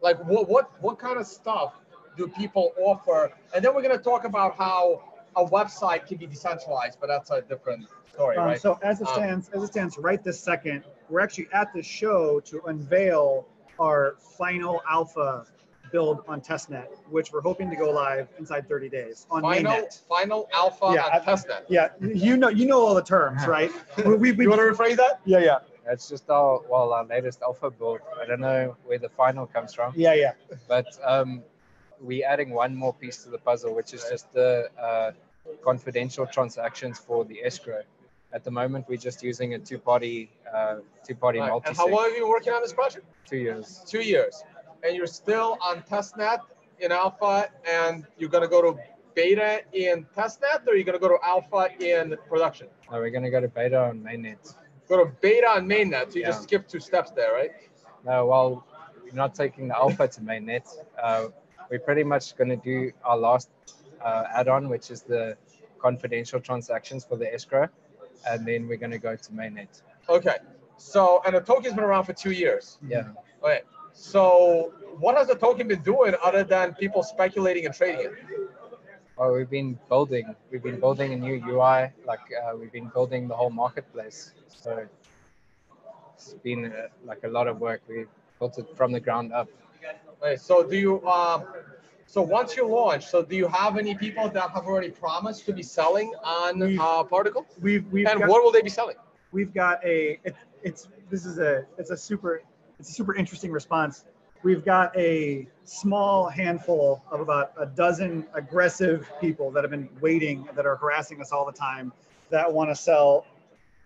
Like, what kind of stuff do people offer? And then we're going to talk about how a website can be decentralized, but that's a different story, right? So as it stands right this second, we're actually at the show to unveil our final alpha build on testnet, which we're hoping to go live inside 30 days on mainnet. Final alpha on testnet. Yeah, you know all the terms, right? You want to rephrase that? Yeah. It's just our latest alpha build. I don't know where the final comes from. Yeah. But we're adding one more piece to the puzzle, which is just the confidential transactions for the escrow. At the moment, we're just using a two-party multi-sig. And how long have you been working on this project? 2 years. 2 years. And you're still on testnet in alpha, and you're going to go to beta in testnet, or you're going to go to alpha in production? No, we're going to go to beta on mainnet. go to beta and mainnet. So you just skip 2 steps there, right? No, well, we're not taking the alpha to mainnet. We're pretty much going to do our last add-on, which is the confidential transactions for the escrow, and then we're going to go to mainnet. Okay. So, and the token's been around for 2 years. Yeah. Okay. So, what has the token been doing other than people speculating and trading it? Well, we've been building a new UI, like we've been building the whole marketplace. So it's been like a lot of work. We built it from the ground up. Okay. So do you, so once you launch, so do you have any people that have already promised to be selling on Particle? We've and what will they be selling? We've got it's a super interesting response. We've got a small handful of about a dozen aggressive people that have been waiting, that are harassing us all the time, that want to sell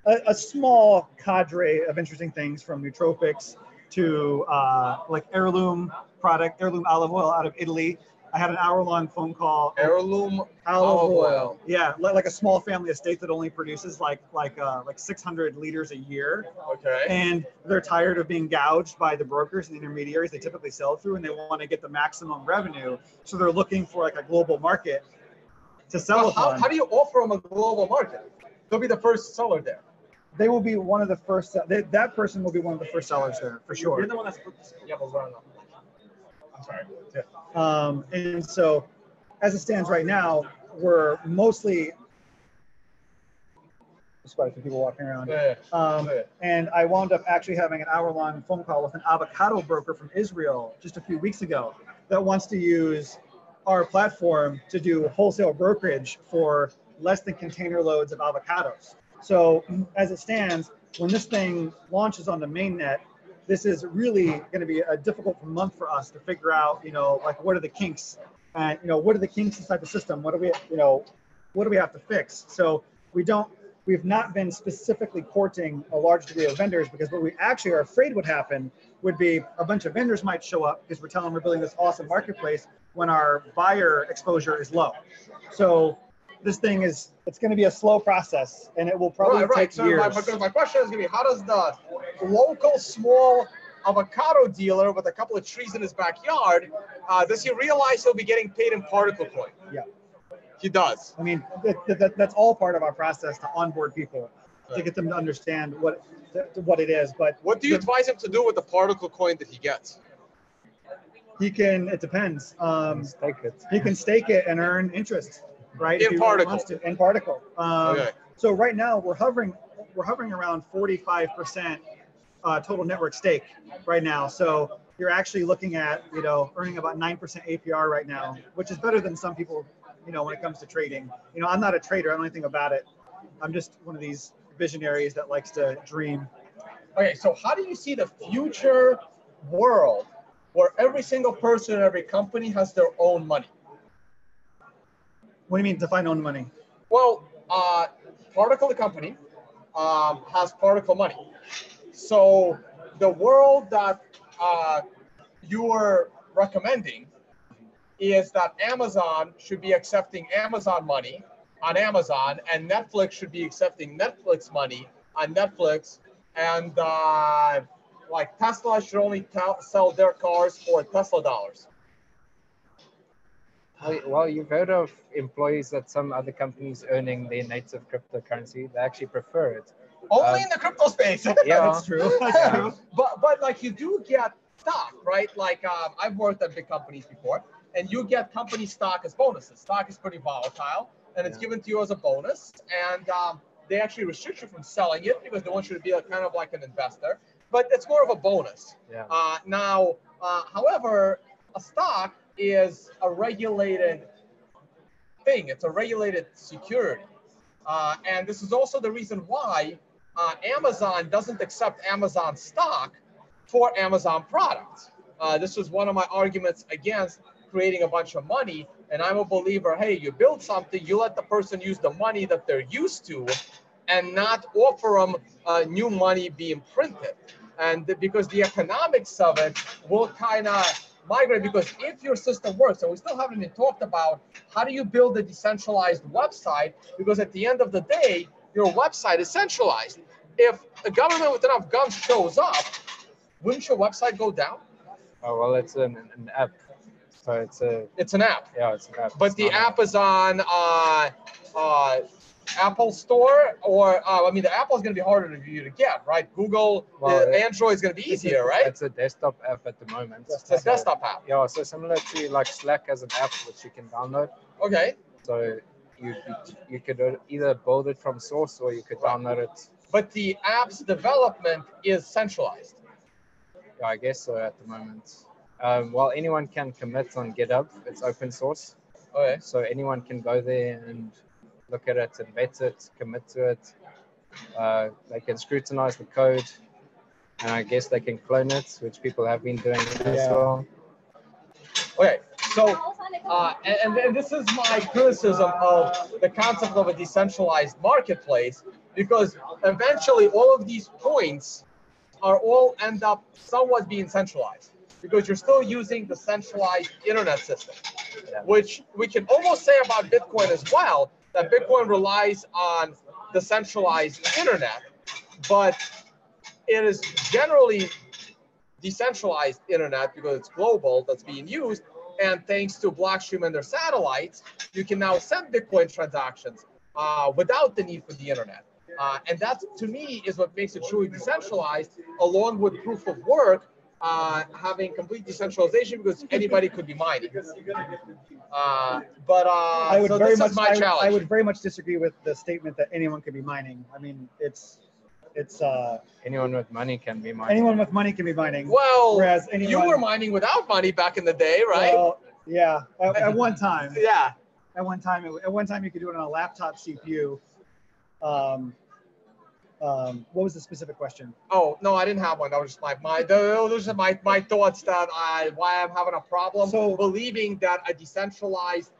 a small cadre of interesting things, from nootropics to like heirloom olive oil out of Italy. I had an hour-long phone call. Heirloom olive oil. Yeah, like a small family estate that only produces like 600 liters a year. Okay. And they're tired of being gouged by the brokers and intermediaries they typically sell through, and they want to get the maximum revenue. So they're looking for like a global market to sell upon. How do you offer them a global market? They'll be the first seller there. They will be one of the first. That person will be one of the first sellers there for sure. You're the one that's put this. Yeah, I'm sorry. Yeah. And so, as it stands right now, we're mostly. There's quite a few people walking around. And I wound up actually having an hour-long phone call with an avocado broker from Israel just a few weeks ago that wants to use our platform to do wholesale brokerage for less than container loads of avocados. So as it stands, when this thing launches on the mainnet, this is really going to be a difficult month for us to figure out, like what are the kinks, and what are the kinks inside the system? What do we have to fix? So we've not been specifically courting a large degree of vendors, because what we actually are afraid would happen would be a bunch of vendors might show up because we're telling them we're building this awesome marketplace when our buyer exposure is low. So this thing it's going to be a slow process, and it will probably take years. So my question is going to be, how does the local small avocado dealer with a couple of trees in his backyard, does he realize he'll be getting paid in particle coin? Yeah. He does. I mean, that's all part of our process to onboard people, to get them to understand what it is. But what do you advise him to do with the particle coin that he gets? It depends. Stake it. He can stake it and earn interest, right? In particle. In particle. Okay. So right now we're hovering around 45% total network stake right now. So you're actually looking at earning about 9% APR right now, which is better than some people. When it comes to trading, I'm not a trader. I don't know anything about it. I'm just one of these visionaries that likes to dream. Okay, so how do you see the future world where every single person in every company has their own money? What do you mean define own money? Well, Particle, the company, has Particle money. So the world that you are recommending is that Amazon should be accepting Amazon money on Amazon, and Netflix should be accepting Netflix money on Netflix, and like Tesla should only sell their cars for Tesla dollars. Well, you've heard of employees that some other companies earning their native cryptocurrency. They actually prefer it. Only in the crypto space. Yeah, that's true. That's true. But like you do get stock, right? Like I've worked at big companies before. And you get company stock as bonuses. Stock is pretty volatile, and it's given to you as a bonus. And they actually restrict you from selling it because they want you to be kind of like an investor. But it's more of a bonus. Yeah. However, a stock is a regulated thing. It's a regulated security. And this is also the reason why Amazon doesn't accept Amazon stock for Amazon products. This was one of my arguments against creating a bunch of money, and I'm a believer, hey, you build something, you let the person use the money that they're used to and not offer them new money being printed. And because the economics of it will kind of migrate, because if your system works, and we still haven't even talked about how do you build a decentralized website, because at the end of the day, your website is centralized. if a government with enough guns shows up, wouldn't your website go down? Oh, well, it's an app. So it's an app. Yeah, it's an app. But the app is on Apple Store, or I mean, the Apple is going to be harder for you to get, right? Google, Android is going to be easier, right? It's a desktop app at the moment. It's a desktop app. Yeah, so similar to like Slack as an app which you can download. Okay. So you could either build it from source or you could download it. But the app's development is centralized. Yeah, I guess so at the moment. Well, anyone can commit on GitHub. It's open source. Okay. So anyone can go there and look at it and vet it, commit to it. They can scrutinize the code, and I guess they can clone it, which people have been doing as well. Okay, so and this is my criticism of the concept of a decentralized marketplace, because eventually all of these points are all end up somewhat being centralized, because you're still using the centralized internet system, which we can almost say about Bitcoin as well, that Bitcoin relies on the centralized internet, but it is generally decentralized internet because it's global that's being used. And thanks to Blockstream and their satellites, you can now send Bitcoin transactions without the need for the internet. And that, to me, is what makes it truly decentralized, along with proof of work, having complete decentralization, because anybody could be mining. I would so very this much, is my challenge. I would very much disagree with the statement that anyone could be mining. I mean, it's anyone with money can be mining. Anyone with money can be mining. Well, whereas you were mining without money back in the day, right? Well, yeah, at one time. Yeah. At one time you could do it on a laptop CPU. What was the specific question? Oh, no, I didn't have one. That was just those are my thoughts that why I'm having a problem believing that a decentralized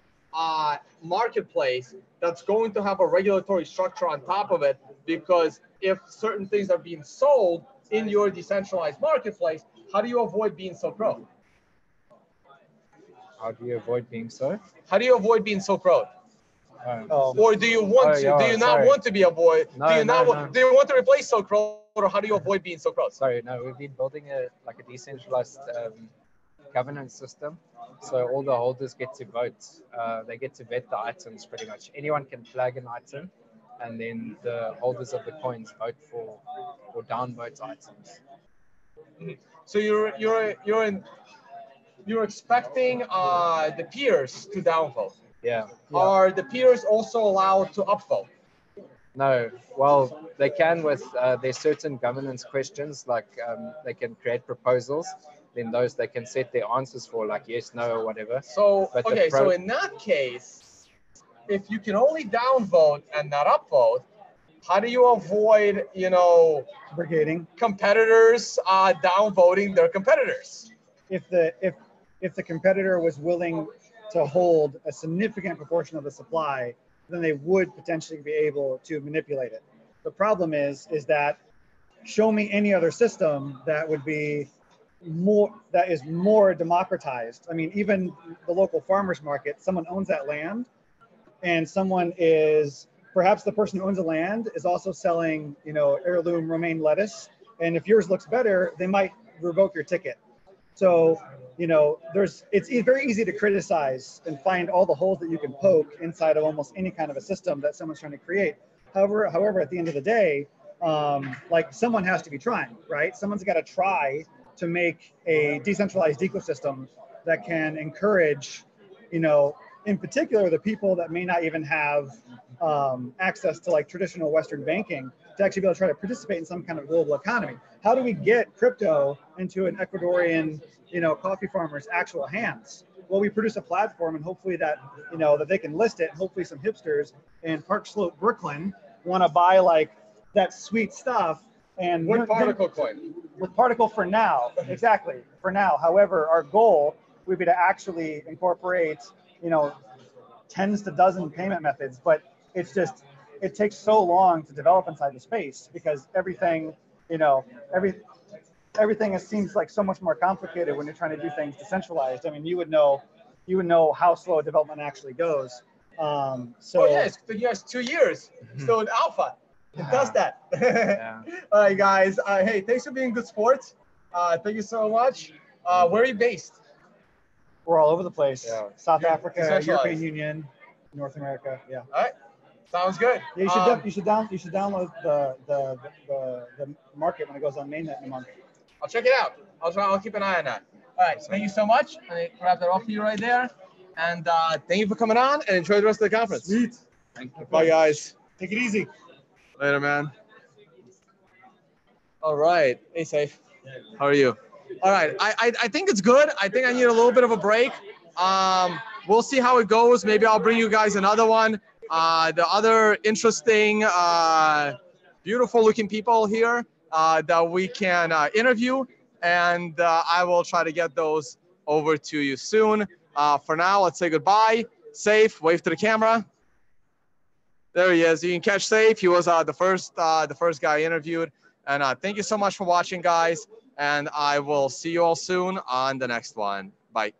marketplace that's going to have a regulatory structure on top of it, because if certain things are being sold in your decentralized marketplace, how do you avoid being Silk Road? How do you avoid being so? How do you avoid being Silk Road? Or do you want to? Do you not want to be a boy? No, do you not? no. Do you want to replace Silk Road, or how do you avoid being Silk Road? Sorry, no. We've been building a decentralized governance system, so all the holders get to vote. They get to vet the items pretty much. Anyone can flag an item, and then the holders of the coins vote for or downvote items. So you're expecting the peers to downvote. Yeah. Are the peers also allowed to upvote? No. Well, they can with there's certain governance questions, like they can create proposals. Then those they can set their answers for, like yes, no, or whatever. So okay, so in that case, if you can only downvote and not upvote, how do you avoid, brigading competitors downvoting their competitors? If the competitor was willing to hold a significant proportion of the supply, then they would potentially be able to manipulate it. The problem is that show me any other system that would be more democratized. I mean, even the local farmers market, someone owns that land, and someone is, perhaps the person who owns the land is also selling, heirloom romaine lettuce. And if yours looks better, they might revoke your ticket. So, it's very easy to criticize and find all the holes that you can poke inside of almost any kind of a system that someone's trying to create. However, at the end of the day, someone has to be trying, right? Someone's got to try to make a decentralized ecosystem that can encourage, in particular, the people that may not even have access to traditional Western banking to actually be able to try to participate in some kind of global economy. How do we get crypto into an Ecuadorian, coffee farmer's actual hands? Well, we produce a platform, and hopefully that, that they can list it. And hopefully some hipsters in Park Slope, Brooklyn, want to buy that sweet stuff. And with particle coin. With particle for now, exactly, for now. However, our goal would be to actually incorporate, tens to dozen payment methods, but it takes so long to develop inside the space, because everything, everything seems like so much more complicated when you're trying to do things decentralized. I mean, you would know how slow development actually goes. Oh yeah, it's 2 years, still in alpha. It does that. Yeah. All right, guys. Hey, thanks for being good sports. Thank you so much. Where are you based? We're all over the place. Yeah. South Africa, Decentralized. European Union, North America. Yeah. All right. Sounds good. Yeah, you should download the market when it goes on mainnet in a month. I'll check it out. I'll keep an eye on that. All right. Thank you so much. I grab that off for you right there. And thank you for coming on and enjoy the rest of the conference. Sweet. Thank you. Bye, guys. Take it easy. Later, man. All right. Hey, Saif. How are you? All right. I think it's good. I think I need a little bit of a break. We'll see how it goes. Maybe I'll bring you guys another one. The other interesting, beautiful looking people here that we can interview. And I will try to get those over to you soon. For now, let's say goodbye. Saif, wave to the camera. There he is. You can catch Saif. He was the first guy I interviewed. And thank you so much for watching, guys. And I will see you all soon on the next one. Bye.